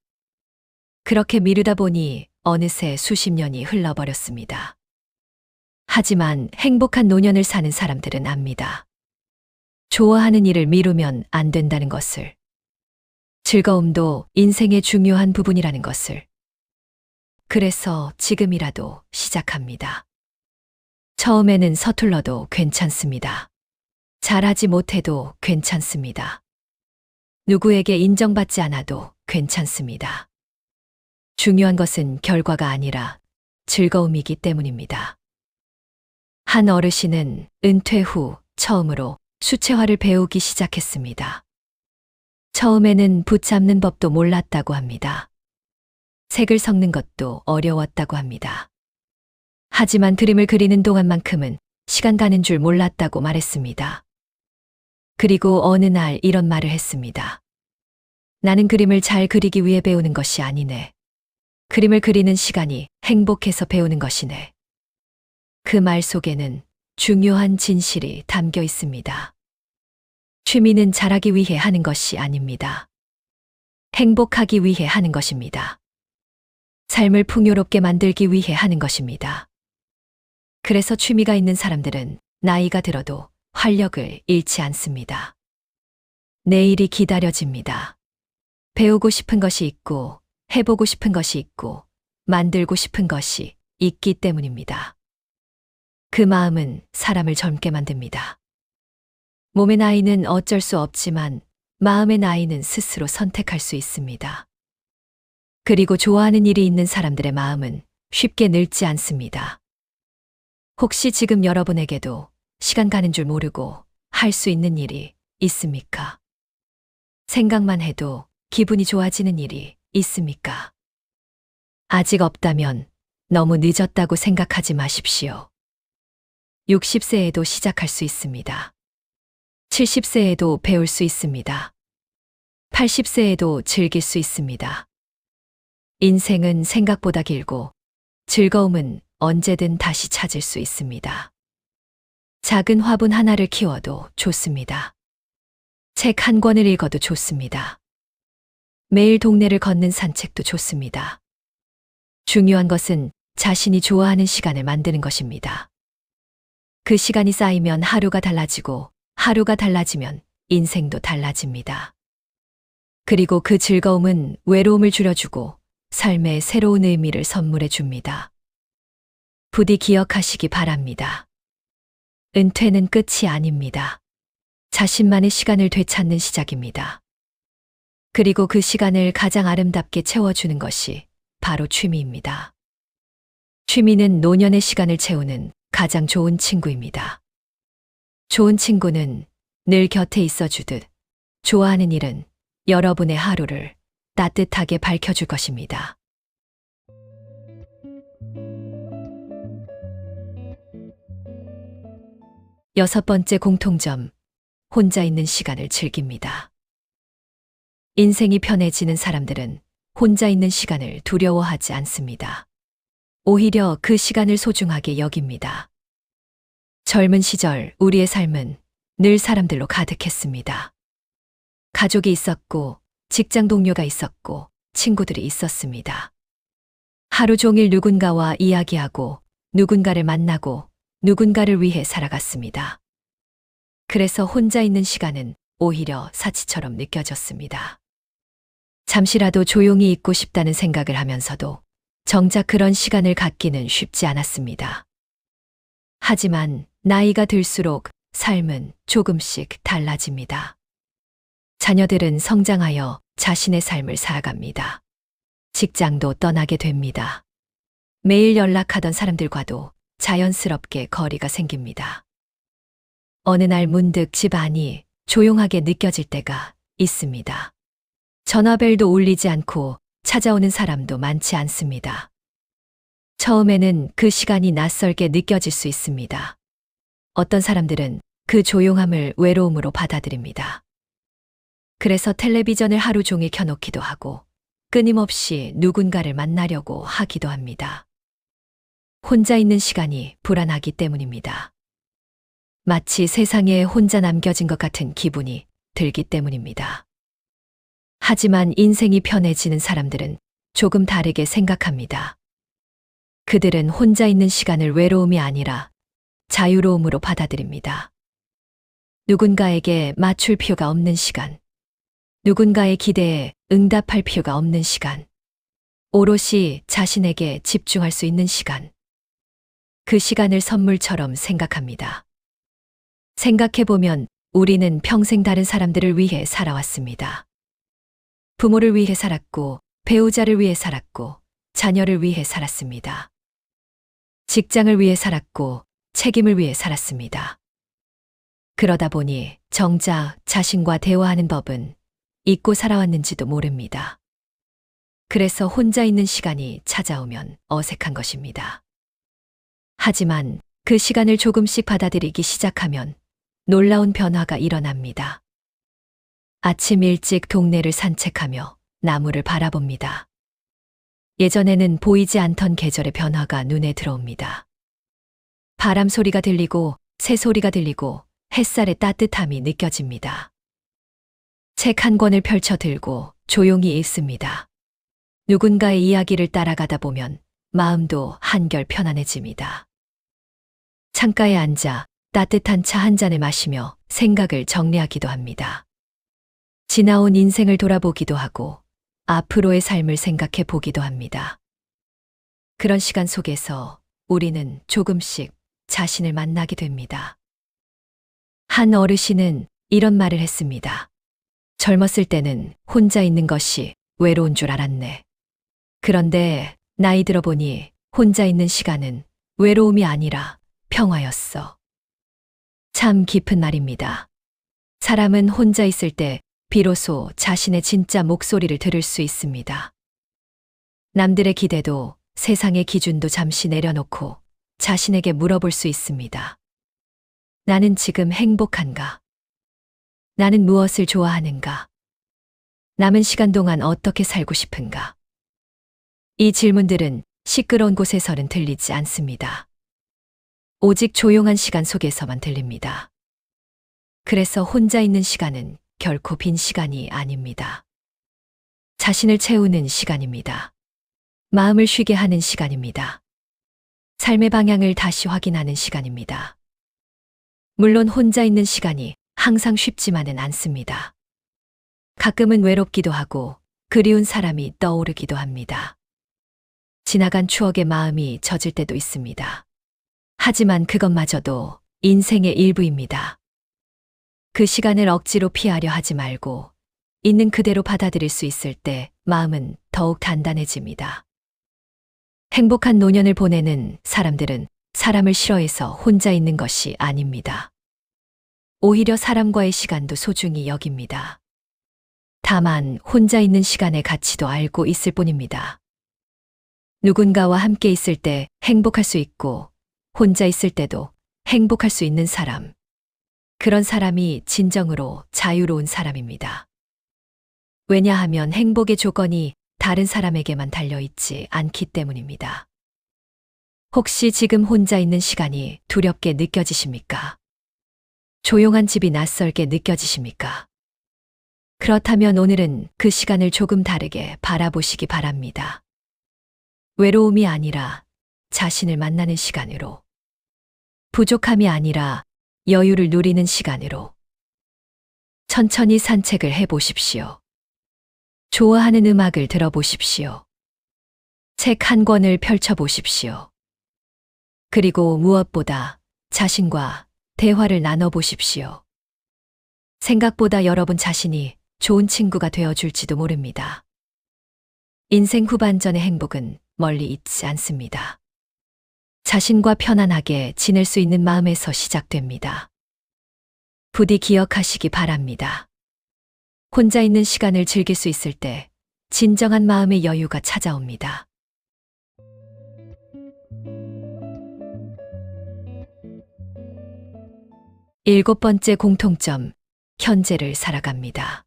그렇게 미루다 보니 어느새 수십 년이 흘러버렸습니다. 하지만 행복한 노년을 사는 사람들은 압니다. 좋아하는 일을 미루면 안 된다는 것을. 즐거움도 인생의 중요한 부분이라는 것을. 그래서 지금이라도 시작합니다. 처음에는 서툴러도 괜찮습니다. 잘하지 못해도 괜찮습니다. 누구에게 인정받지 않아도 괜찮습니다. 중요한 것은 결과가 아니라 즐거움이기 때문입니다. 한 어르신은 은퇴 후 처음으로 수채화를 배우기 시작했습니다. 처음에는 붓잡는 법도 몰랐다고 합니다. 색을 섞는 것도 어려웠다고 합니다. 하지만 그림을 그리는 동안만큼은 시간 가는 줄 몰랐다고 말했습니다. 그리고 어느 날 이런 말을 했습니다. 나는 그림을 잘 그리기 위해 배우는 것이 아니네. 그림을 그리는 시간이 행복해서 배우는 것이네. 그 말 속에는 중요한 진실이 담겨 있습니다. 취미는 잘하기 위해 하는 것이 아닙니다. 행복하기 위해 하는 것입니다. 삶을 풍요롭게 만들기 위해 하는 것입니다. 그래서 취미가 있는 사람들은 나이가 들어도 활력을 잃지 않습니다. 내일이 기다려집니다. 배우고 싶은 것이 있고, 해보고 싶은 것이 있고, 만들고 싶은 것이 있기 때문입니다. 그 마음은 사람을 젊게 만듭니다. 몸의 나이는 어쩔 수 없지만 마음의 나이는 스스로 선택할 수 있습니다. 그리고 좋아하는 일이 있는 사람들의 마음은 쉽게 늙지 않습니다. 혹시 지금 여러분에게도 시간 가는 줄 모르고 할 수 있는 일이 있습니까? 생각만 해도 기분이 좋아지는 일이 있습니까? 아직 없다면 너무 늦었다고 생각하지 마십시오. 60세에도 시작할 수 있습니다. 70세에도 배울 수 있습니다. 80세에도 즐길 수 있습니다. 인생은 생각보다 길고 즐거움은 언제든 다시 찾을 수 있습니다. 작은 화분 하나를 키워도 좋습니다. 책 한 권을 읽어도 좋습니다. 매일 동네를 걷는 산책도 좋습니다. 중요한 것은 자신이 좋아하는 시간을 만드는 것입니다. 그 시간이 쌓이면 하루가 달라지고 하루가 달라지면 인생도 달라집니다. 그리고 그 즐거움은 외로움을 줄여주고 삶에 새로운 의미를 선물해 줍니다. 부디 기억하시기 바랍니다. 은퇴는 끝이 아닙니다. 자신만의 시간을 되찾는 시작입니다. 그리고 그 시간을 가장 아름답게 채워주는 것이 바로 취미입니다. 취미는 노년의 시간을 채우는 가장 좋은 친구입니다. 좋은 친구는 늘 곁에 있어주듯 좋아하는 일은 여러분의 하루를 따뜻하게 밝혀줄 것입니다. 여섯 번째 공통점, 혼자 있는 시간을 즐깁니다. 인생이 편해지는 사람들은 혼자 있는 시간을 두려워하지 않습니다. 오히려 그 시간을 소중하게 여깁니다. 젊은 시절 우리의 삶은 늘 사람들로 가득했습니다. 가족이 있었고, 직장 동료가 있었고, 친구들이 있었습니다. 하루 종일 누군가와 이야기하고, 누군가를 만나고, 누군가를 위해 살아갔습니다. 그래서 혼자 있는 시간은 오히려 사치처럼 느껴졌습니다. 잠시라도 조용히 있고 싶다는 생각을 하면서도 정작 그런 시간을 갖기는 쉽지 않았습니다. 하지만 나이가 들수록 삶은 조금씩 달라집니다. 자녀들은 성장하여 자신의 삶을 살아갑니다. 직장도 떠나게 됩니다. 매일 연락하던 사람들과도 자연스럽게 거리가 생깁니다. 어느 날 문득 집 안이 조용하게 느껴질 때가 있습니다. 전화벨도 울리지 않고 찾아오는 사람도 많지 않습니다. 처음에는 그 시간이 낯설게 느껴질 수 있습니다. 어떤 사람들은 그 조용함을 외로움으로 받아들입니다. 그래서 텔레비전을 하루 종일 켜놓기도 하고 끊임없이 누군가를 만나려고 하기도 합니다. 혼자 있는 시간이 불안하기 때문입니다. 마치 세상에 혼자 남겨진 것 같은 기분이 들기 때문입니다. 하지만 인생이 편해지는 사람들은 조금 다르게 생각합니다. 그들은 혼자 있는 시간을 외로움이 아니라 자유로움으로 받아들입니다. 누군가에게 맞출 필요가 없는 시간, 누군가의 기대에 응답할 필요가 없는 시간, 오롯이 자신에게 집중할 수 있는 시간, 그 시간을 선물처럼 생각합니다. 생각해보면 우리는 평생 다른 사람들을 위해 살아왔습니다. 부모를 위해 살았고, 배우자를 위해 살았고, 자녀를 위해 살았습니다. 직장을 위해 살았고, 책임을 위해 살았습니다. 그러다 보니 정작 자신과 대화하는 법은 잊고 살아왔는지도 모릅니다. 그래서 혼자 있는 시간이 찾아오면 어색한 것입니다. 하지만 그 시간을 조금씩 받아들이기 시작하면 놀라운 변화가 일어납니다. 아침 일찍 동네를 산책하며 나무를 바라봅니다. 예전에는 보이지 않던 계절의 변화가 눈에 들어옵니다. 바람 소리가 들리고 새 소리가 들리고 햇살의 따뜻함이 느껴집니다. 책 한 권을 펼쳐 들고 조용히 읽습니다. 누군가의 이야기를 따라가다 보면 마음도 한결 편안해집니다. 창가에 앉아 따뜻한 차 한 잔을 마시며 생각을 정리하기도 합니다. 지나온 인생을 돌아보기도 하고 앞으로의 삶을 생각해 보기도 합니다. 그런 시간 속에서 우리는 조금씩 자신을 만나게 됩니다. 한 어르신은 이런 말을 했습니다. 젊었을 때는 혼자 있는 것이 외로운 줄 알았네. 그런데 나이 들어보니 혼자 있는 시간은 외로움이 아니라 평화였어. 참 깊은 말입니다. 사람은 혼자 있을 때 비로소 자신의 진짜 목소리를 들을 수 있습니다. 남들의 기대도 세상의 기준도 잠시 내려놓고 자신에게 물어볼 수 있습니다. 나는 지금 행복한가? 나는 무엇을 좋아하는가? 남은 시간 동안 어떻게 살고 싶은가? 이 질문들은 시끄러운 곳에서는 들리지 않습니다. 오직 조용한 시간 속에서만 들립니다. 그래서 혼자 있는 시간은 결코 빈 시간이 아닙니다. 자신을 채우는 시간입니다. 마음을 쉬게 하는 시간입니다. 삶의 방향을 다시 확인하는 시간입니다. 물론 혼자 있는 시간이 항상 쉽지만은 않습니다. 가끔은 외롭기도 하고 그리운 사람이 떠오르기도 합니다. 지나간 추억에 마음이 젖을 때도 있습니다. 하지만 그것마저도 인생의 일부입니다. 그 시간을 억지로 피하려 하지 말고 있는 그대로 받아들일 수 있을 때 마음은 더욱 단단해집니다. 행복한 노년을 보내는 사람들은 사람을 싫어해서 혼자 있는 것이 아닙니다. 오히려 사람과의 시간도 소중히 여깁니다. 다만 혼자 있는 시간의 가치도 알고 있을 뿐입니다. 누군가와 함께 있을 때 행복할 수 있고 혼자 있을 때도 행복할 수 있는 사람. 그런 사람이 진정으로 자유로운 사람입니다. 왜냐하면 행복의 조건이 다른 사람에게만 달려있지 않기 때문입니다. 혹시 지금 혼자 있는 시간이 두렵게 느껴지십니까? 조용한 집이 낯설게 느껴지십니까? 그렇다면 오늘은 그 시간을 조금 다르게 바라보시기 바랍니다. 외로움이 아니라 자신을 만나는 시간으로, 부족함이 아니라 여유를 누리는 시간으로 천천히 산책을 해보십시오. 좋아하는 음악을 들어보십시오. 책 한 권을 펼쳐보십시오. 그리고 무엇보다 자신과 대화를 나눠보십시오. 생각보다 여러분 자신이 좋은 친구가 되어줄지도 모릅니다. 인생 후반전의 행복은 멀리 있지 않습니다. 자신과 편안하게 지낼 수 있는 마음에서 시작됩니다. 부디 기억하시기 바랍니다. 혼자 있는 시간을 즐길 수 있을 때 진정한 마음의 여유가 찾아옵니다. 일곱 번째 공통점, 현재를 살아갑니다.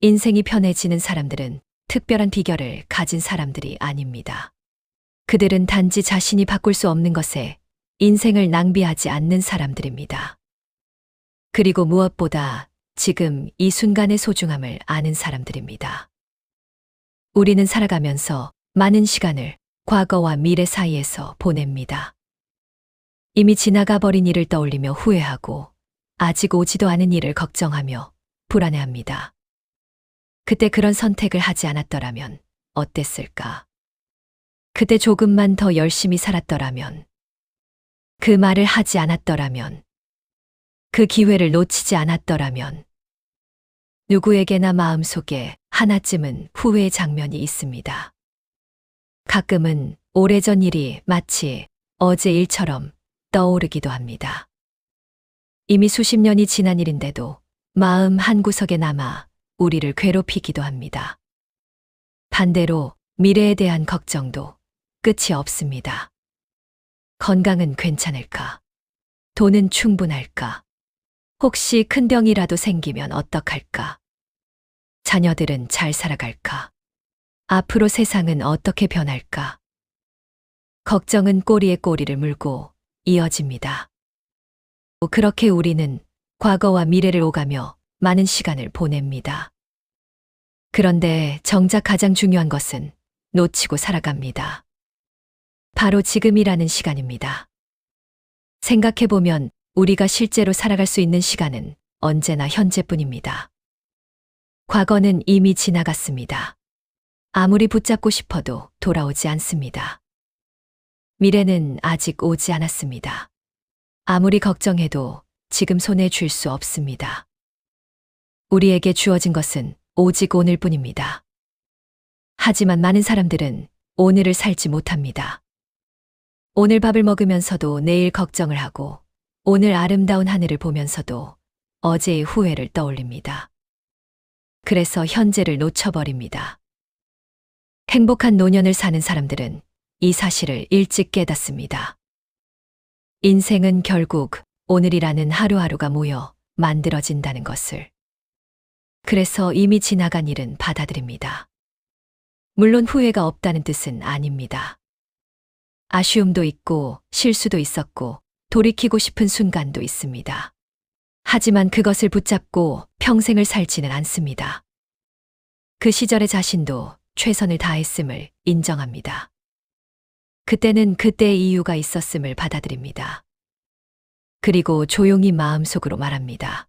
인생이 편해지는 사람들은 특별한 비결을 가진 사람들이 아닙니다. 그들은 단지 자신이 바꿀 수 없는 것에 인생을 낭비하지 않는 사람들입니다. 그리고 무엇보다 지금 이 순간의 소중함을 아는 사람들입니다. 우리는 살아가면서 많은 시간을 과거와 미래 사이에서 보냅니다. 이미 지나가 버린 일을 떠올리며 후회하고 아직 오지도 않은 일을 걱정하며 불안해합니다. 그때 그런 선택을 하지 않았더라면 어땠을까? 그때 조금만 더 열심히 살았더라면, 그 말을 하지 않았더라면, 그 기회를 놓치지 않았더라면, 누구에게나 마음속에 하나쯤은 후회의 장면이 있습니다. 가끔은 오래전 일이 마치 어제 일처럼 떠오르기도 합니다. 이미 수십 년이 지난 일인데도 마음 한구석에 남아 우리를 괴롭히기도 합니다. 반대로 미래에 대한 걱정도 끝이 없습니다. 건강은 괜찮을까? 돈은 충분할까? 혹시 큰 병이라도 생기면 어떡할까? 자녀들은 잘 살아갈까? 앞으로 세상은 어떻게 변할까? 걱정은 꼬리에 꼬리를 물고 이어집니다. 그렇게 우리는 과거와 미래를 오가며 많은 시간을 보냅니다. 그런데 정작 가장 중요한 것은 놓치고 살아갑니다. 바로 지금이라는 시간입니다. 생각해보면 우리가 실제로 살아갈 수 있는 시간은 언제나 현재뿐입니다. 과거는 이미 지나갔습니다. 아무리 붙잡고 싶어도 돌아오지 않습니다. 미래는 아직 오지 않았습니다. 아무리 걱정해도 지금 손에 쥘 수 없습니다. 우리에게 주어진 것은 오직 오늘뿐입니다. 하지만 많은 사람들은 오늘을 살지 못합니다. 오늘 밥을 먹으면서도 내일 걱정을 하고 오늘 아름다운 하늘을 보면서도 어제의 후회를 떠올립니다. 그래서 현재를 놓쳐버립니다. 행복한 노년을 사는 사람들은 이 사실을 일찍 깨닫습니다. 인생은 결국 오늘이라는 하루하루가 모여 만들어진다는 것을. 그래서 이미 지나간 일은 받아들입니다. 물론 후회가 없다는 뜻은 아닙니다. 아쉬움도 있고 실수도 있었고 돌이키고 싶은 순간도 있습니다. 하지만 그것을 붙잡고 평생을 살지는 않습니다. 그 시절의 자신도 최선을 다했음을 인정합니다. 그때는 그때의 이유가 있었음을 받아들입니다. 그리고 조용히 마음속으로 말합니다.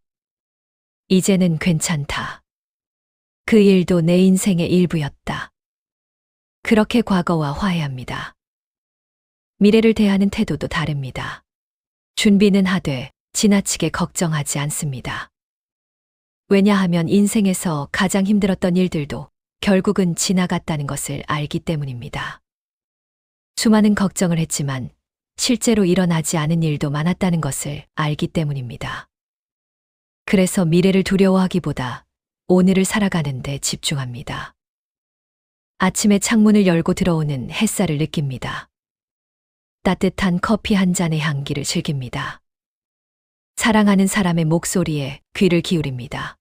이제는 괜찮다. 그 일도 내 인생의 일부였다. 그렇게 과거와 화해합니다. 미래를 대하는 태도도 다릅니다. 준비는 하되 지나치게 걱정하지 않습니다. 왜냐하면 인생에서 가장 힘들었던 일들도 결국은 지나갔다는 것을 알기 때문입니다. 수많은 걱정을 했지만 실제로 일어나지 않은 일도 많았다는 것을 알기 때문입니다. 그래서 미래를 두려워하기보다 오늘을 살아가는 데 집중합니다. 아침에 창문을 열고 들어오는 햇살을 느낍니다. 따뜻한 커피 한 잔의 향기를 즐깁니다. 사랑하는 사람의 목소리에 귀를 기울입니다.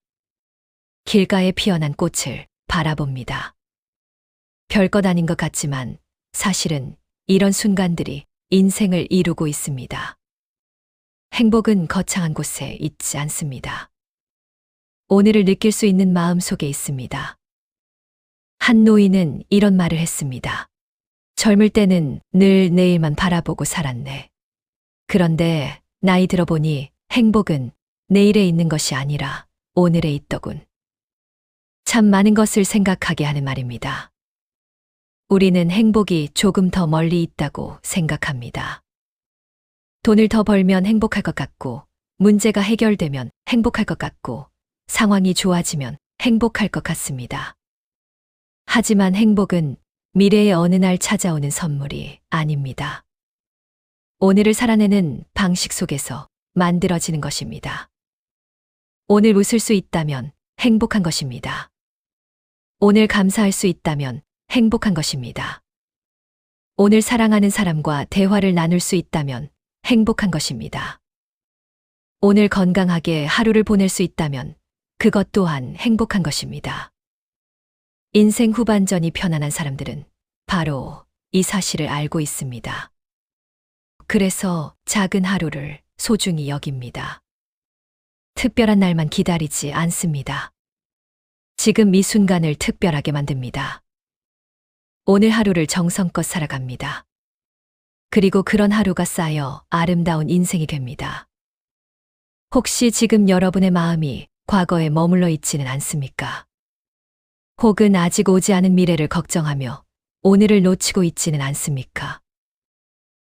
길가에 피어난 꽃을 바라봅니다. 별것 아닌 것 같지만 사실은 이런 순간들이 인생을 이루고 있습니다. 행복은 거창한 곳에 있지 않습니다. 오늘을 느낄 수 있는 마음 속에 있습니다. 한 노인은 이런 말을 했습니다. 젊을 때는 늘 내일만 바라보고 살았네. 그런데 나이 들어보니 행복은 내일에 있는 것이 아니라 오늘에 있더군. 참 많은 것을 생각하게 하는 말입니다. 우리는 행복이 조금 더 멀리 있다고 생각합니다. 돈을 더 벌면 행복할 것 같고, 문제가 해결되면 행복할 것 같고, 상황이 좋아지면 행복할 것 같습니다. 하지만 행복은 미래의 어느 날 찾아오는 선물이 아닙니다. 오늘을 살아내는 방식 속에서 만들어지는 것입니다. 오늘 웃을 수 있다면 행복한 것입니다. 오늘 감사할 수 있다면 행복한 것입니다. 오늘 사랑하는 사람과 대화를 나눌 수 있다면 행복한 것입니다. 오늘 건강하게 하루를 보낼 수 있다면 그것 또한 행복한 것입니다. 인생 후반전이 편안한 사람들은 바로 이 사실을 알고 있습니다. 그래서 작은 하루를 소중히 여깁니다. 특별한 날만 기다리지 않습니다. 지금 이 순간을 특별하게 만듭니다. 오늘 하루를 정성껏 살아갑니다. 그리고 그런 하루가 쌓여 아름다운 인생이 됩니다. 혹시 지금 여러분의 마음이 과거에 머물러 있지는 않습니까? 혹은 아직 오지 않은 미래를 걱정하며 오늘을 놓치고 있지는 않습니까?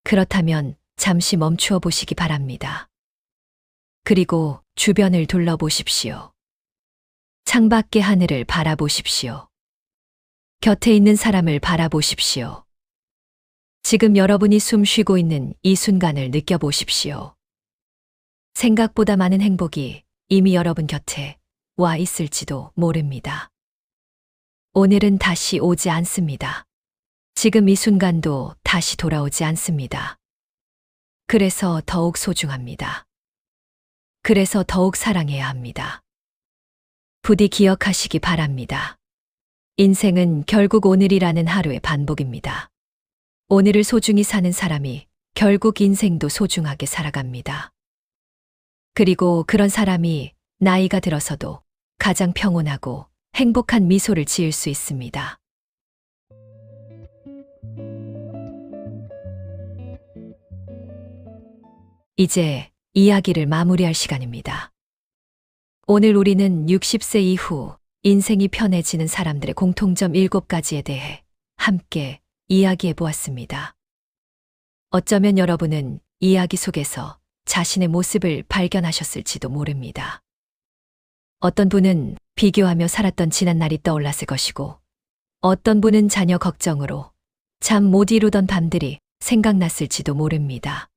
그렇다면 잠시 멈추어 보시기 바랍니다. 그리고 주변을 둘러보십시오. 창밖의 하늘을 바라보십시오. 곁에 있는 사람을 바라보십시오. 지금 여러분이 숨 쉬고 있는 이 순간을 느껴보십시오. 생각보다 많은 행복이 이미 여러분 곁에 와 있을지도 모릅니다. 오늘은 다시 오지 않습니다. 지금 이 순간도 다시 돌아오지 않습니다. 그래서 더욱 소중합니다. 그래서 더욱 사랑해야 합니다. 부디 기억하시기 바랍니다. 인생은 결국 오늘이라는 하루의 반복입니다. 오늘을 소중히 사는 사람이 결국 인생도 소중하게 살아갑니다. 그리고 그런 사람이 나이가 들어서도 가장 평온하고 행복한 미소를 지을 수 있습니다. 이제 이야기를 마무리할 시간입니다. 오늘 우리는 60세 이후 인생이 편해지는 사람들의 공통점 7가지에 대해 함께 이야기해 보았습니다. 어쩌면 여러분은 이야기 속에서 자신의 모습을 발견하셨을지도 모릅니다. 어떤 분은 비교하며 살았던 지난 날이 떠올랐을 것이고, 어떤 분은 자녀 걱정으로 잠 못 이루던 밤들이 생각났을지도 모릅니다.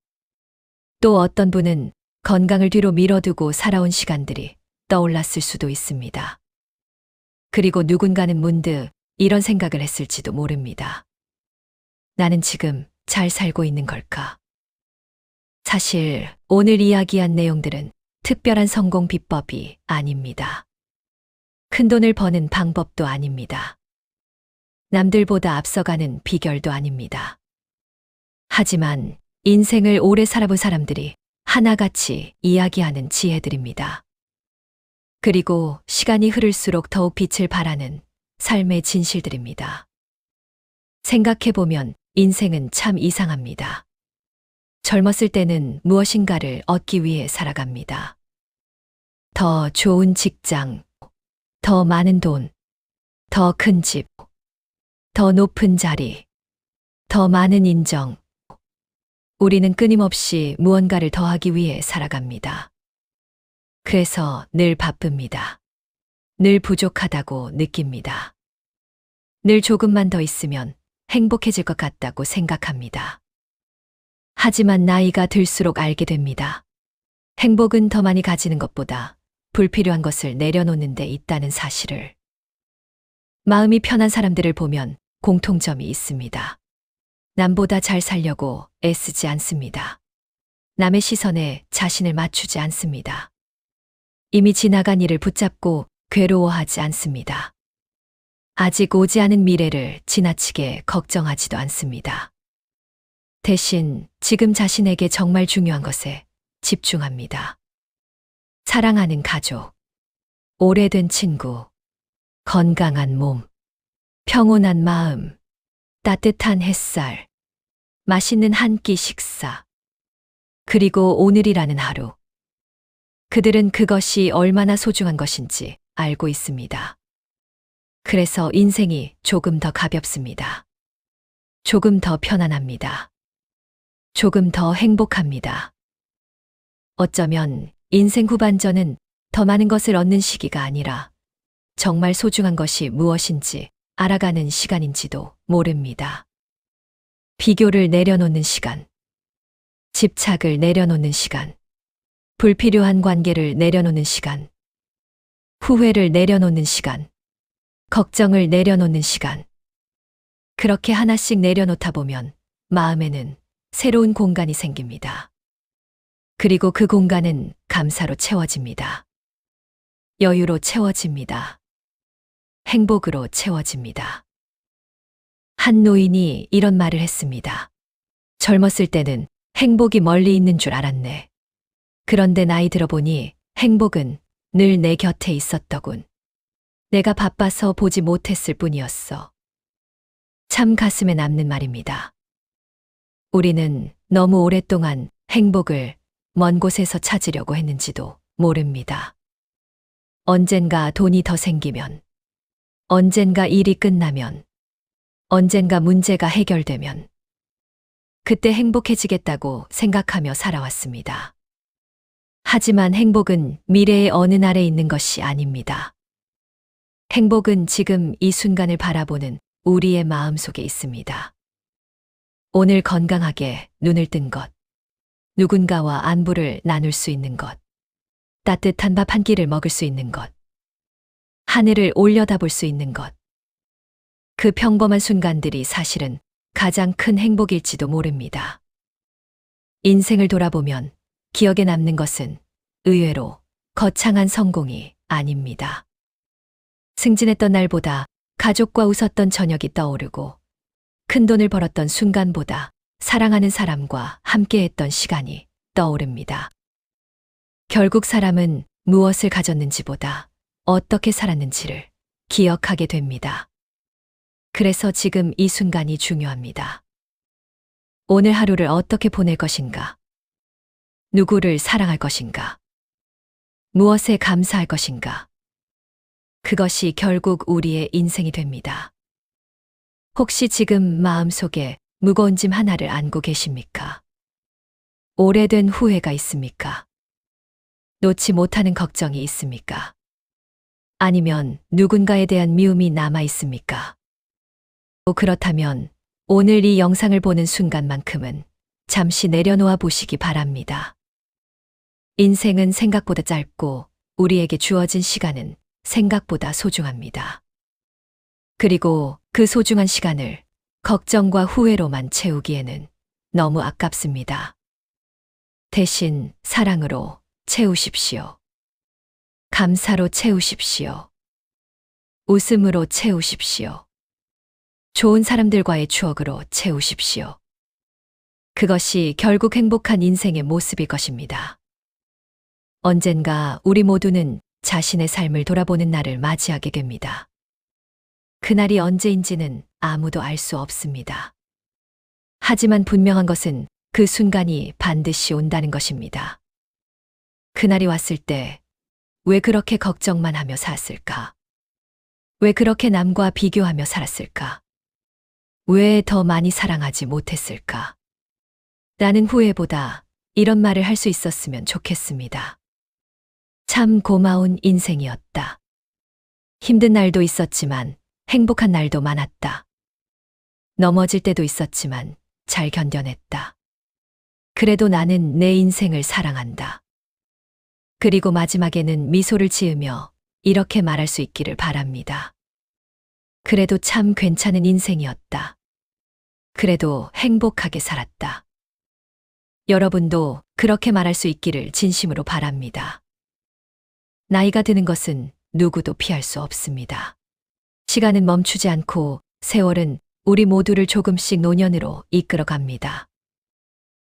또 어떤 분은 건강을 뒤로 미뤄두고 살아온 시간들이 떠올랐을 수도 있습니다. 그리고 누군가는 문득 이런 생각을 했을지도 모릅니다. 나는 지금 잘 살고 있는 걸까? 사실 오늘 이야기한 내용들은 특별한 성공 비법이 아닙니다. 큰 돈을 버는 방법도 아닙니다. 남들보다 앞서가는 비결도 아닙니다. 하지만 인생을 오래 살아본 사람들이 하나같이 이야기하는 지혜들입니다. 그리고 시간이 흐를수록 더욱 빛을 발하는 삶의 진실들입니다. 생각해보면 인생은 참 이상합니다. 젊었을 때는 무엇인가를 얻기 위해 살아갑니다. 더 좋은 직장, 더 많은 돈, 더 큰 집, 더 높은 자리, 더 많은 인정. 우리는 끊임없이 무언가를 더하기 위해 살아갑니다. 그래서 늘 바쁩니다. 늘 부족하다고 느낍니다. 늘 조금만 더 있으면 행복해질 것 같다고 생각합니다. 하지만 나이가 들수록 알게 됩니다. 행복은 더 많이 가지는 것보다 불필요한 것을 내려놓는 데 있다는 사실을. 마음이 편한 사람들을 보면 공통점이 있습니다. 남보다 잘 살려고 애쓰지 않습니다. 남의 시선에 자신을 맞추지 않습니다. 이미 지나간 일을 붙잡고 괴로워하지 않습니다. 아직 오지 않은 미래를 지나치게 걱정하지도 않습니다. 대신 지금 자신에게 정말 중요한 것에 집중합니다. 사랑하는 가족, 오래된 친구, 건강한 몸, 평온한 마음, 따뜻한 햇살, 맛있는 한 끼 식사. 그리고 오늘이라는 하루. 그들은 그것이 얼마나 소중한 것인지 알고 있습니다. 그래서 인생이 조금 더 가볍습니다. 조금 더 편안합니다. 조금 더 행복합니다. 어쩌면 인생 후반전은 더 많은 것을 얻는 시기가 아니라 정말 소중한 것이 무엇인지 알아가는 시간인지도 모릅니다. 비교를 내려놓는 시간, 집착을 내려놓는 시간, 불필요한 관계를 내려놓는 시간, 후회를 내려놓는 시간, 걱정을 내려놓는 시간. 그렇게 하나씩 내려놓다 보면 마음에는 새로운 공간이 생깁니다. 그리고 그 공간은 감사로 채워집니다. 여유로 채워집니다. 행복으로 채워집니다. 한 노인이 이런 말을 했습니다. 젊었을 때는 행복이 멀리 있는 줄 알았네. 그런데 나이 들어보니 행복은 늘 내 곁에 있었더군. 내가 바빠서 보지 못했을 뿐이었어. 참 가슴에 남는 말입니다. 우리는 너무 오랫동안 행복을 먼 곳에서 찾으려고 했는지도 모릅니다. 언젠가 돈이 더 생기면, 언젠가 일이 끝나면, 언젠가 문제가 해결되면, 그때 행복해지겠다고 생각하며 살아왔습니다. 하지만 행복은 미래의 어느 날에 있는 것이 아닙니다. 행복은 지금 이 순간을 바라보는 우리의 마음 속에 있습니다. 오늘 건강하게 눈을 뜬 것, 누군가와 안부를 나눌 수 있는 것, 따뜻한 밥 한 끼를 먹을 수 있는 것, 하늘을 올려다볼 수 있는 것. 그 평범한 순간들이 사실은 가장 큰 행복일지도 모릅니다. 인생을 돌아보면 기억에 남는 것은 의외로 거창한 성공이 아닙니다. 승진했던 날보다 가족과 웃었던 저녁이 떠오르고 큰 돈을 벌었던 순간보다 사랑하는 사람과 함께했던 시간이 떠오릅니다. 결국 사람은 무엇을 가졌는지보다 어떻게 살았는지를 기억하게 됩니다. 그래서 지금 이 순간이 중요합니다. 오늘 하루를 어떻게 보낼 것인가? 누구를 사랑할 것인가? 무엇에 감사할 것인가? 그것이 결국 우리의 인생이 됩니다. 혹시 지금 마음속에 무거운 짐 하나를 안고 계십니까? 오래된 후회가 있습니까? 놓지 못하는 걱정이 있습니까? 아니면 누군가에 대한 미움이 남아 있습니까? 그렇다면 오늘 이 영상을 보는 순간만큼은 잠시 내려놓아 보시기 바랍니다. 인생은 생각보다 짧고 우리에게 주어진 시간은 생각보다 소중합니다. 그리고 그 소중한 시간을 걱정과 후회로만 채우기에는 너무 아깝습니다. 대신 사랑으로 채우십시오. 감사로 채우십시오. 웃음으로 채우십시오. 좋은 사람들과의 추억으로 채우십시오. 그것이 결국 행복한 인생의 모습일 것입니다. 언젠가 우리 모두는 자신의 삶을 돌아보는 날을 맞이하게 됩니다. 그날이 언제인지는 아무도 알 수 없습니다. 하지만 분명한 것은 그 순간이 반드시 온다는 것입니다. 그날이 왔을 때 왜 그렇게 걱정만 하며 살았을까? 왜 그렇게 남과 비교하며 살았을까? 왜 더 많이 사랑하지 못했을까? 나는 후회보다 이런 말을 할 수 있었으면 좋겠습니다. 참 고마운 인생이었다. 힘든 날도 있었지만 행복한 날도 많았다. 넘어질 때도 있었지만 잘 견뎌냈다. 그래도 나는 내 인생을 사랑한다. 그리고 마지막에는 미소를 지으며 이렇게 말할 수 있기를 바랍니다. 그래도 참 괜찮은 인생이었다. 그래도 행복하게 살았다. 여러분도 그렇게 말할 수 있기를 진심으로 바랍니다. 나이가 드는 것은 누구도 피할 수 없습니다. 시간은 멈추지 않고 세월은 우리 모두를 조금씩 노년으로 이끌어 갑니다.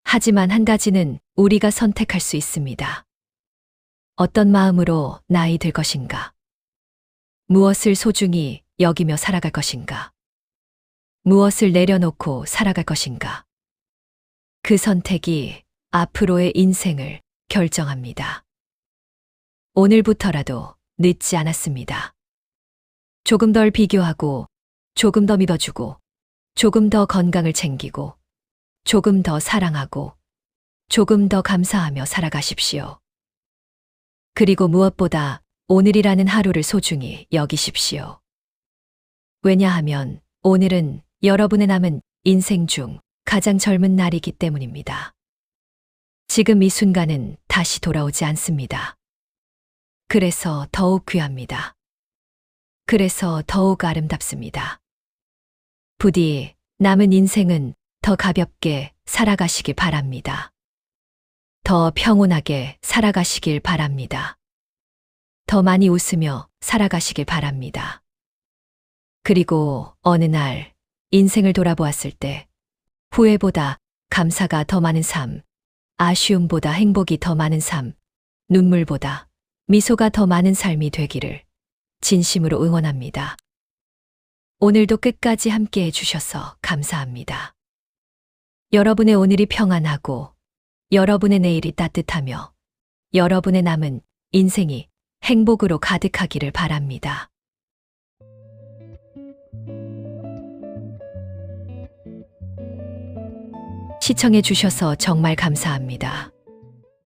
하지만 한 가지는 우리가 선택할 수 있습니다. 어떤 마음으로 나이 들 것인가? 무엇을 소중히 여기며 살아갈 것인가? 무엇을 내려놓고 살아갈 것인가? 그 선택이 앞으로의 인생을 결정합니다. 오늘부터라도 늦지 않았습니다. 조금 덜 비교하고, 조금 더 믿어주고, 조금 더 건강을 챙기고, 조금 더 사랑하고, 조금 더 감사하며 살아가십시오. 그리고 무엇보다 오늘이라는 하루를 소중히 여기십시오. 왜냐하면 오늘은 여러분의 남은 인생 중 가장 젊은 날이기 때문입니다. 지금 이 순간은 다시 돌아오지 않습니다. 그래서 더욱 귀합니다. 그래서 더욱 아름답습니다. 부디 남은 인생은 더 가볍게 살아가시길 바랍니다. 더 평온하게 살아가시길 바랍니다. 더 많이 웃으며 살아가시길 바랍니다. 그리고 어느 날 인생을 돌아보았을 때 후회보다 감사가 더 많은 삶, 아쉬움보다 행복이 더 많은 삶, 눈물보다 미소가 더 많은 삶이 되기를 진심으로 응원합니다. 오늘도 끝까지 함께 해주셔서 감사합니다. 여러분의 오늘이 평안하고 여러분의 내일이 따뜻하며 여러분의 남은 인생이 행복으로 가득하기를 바랍니다. 시청해 주셔서 정말 감사합니다.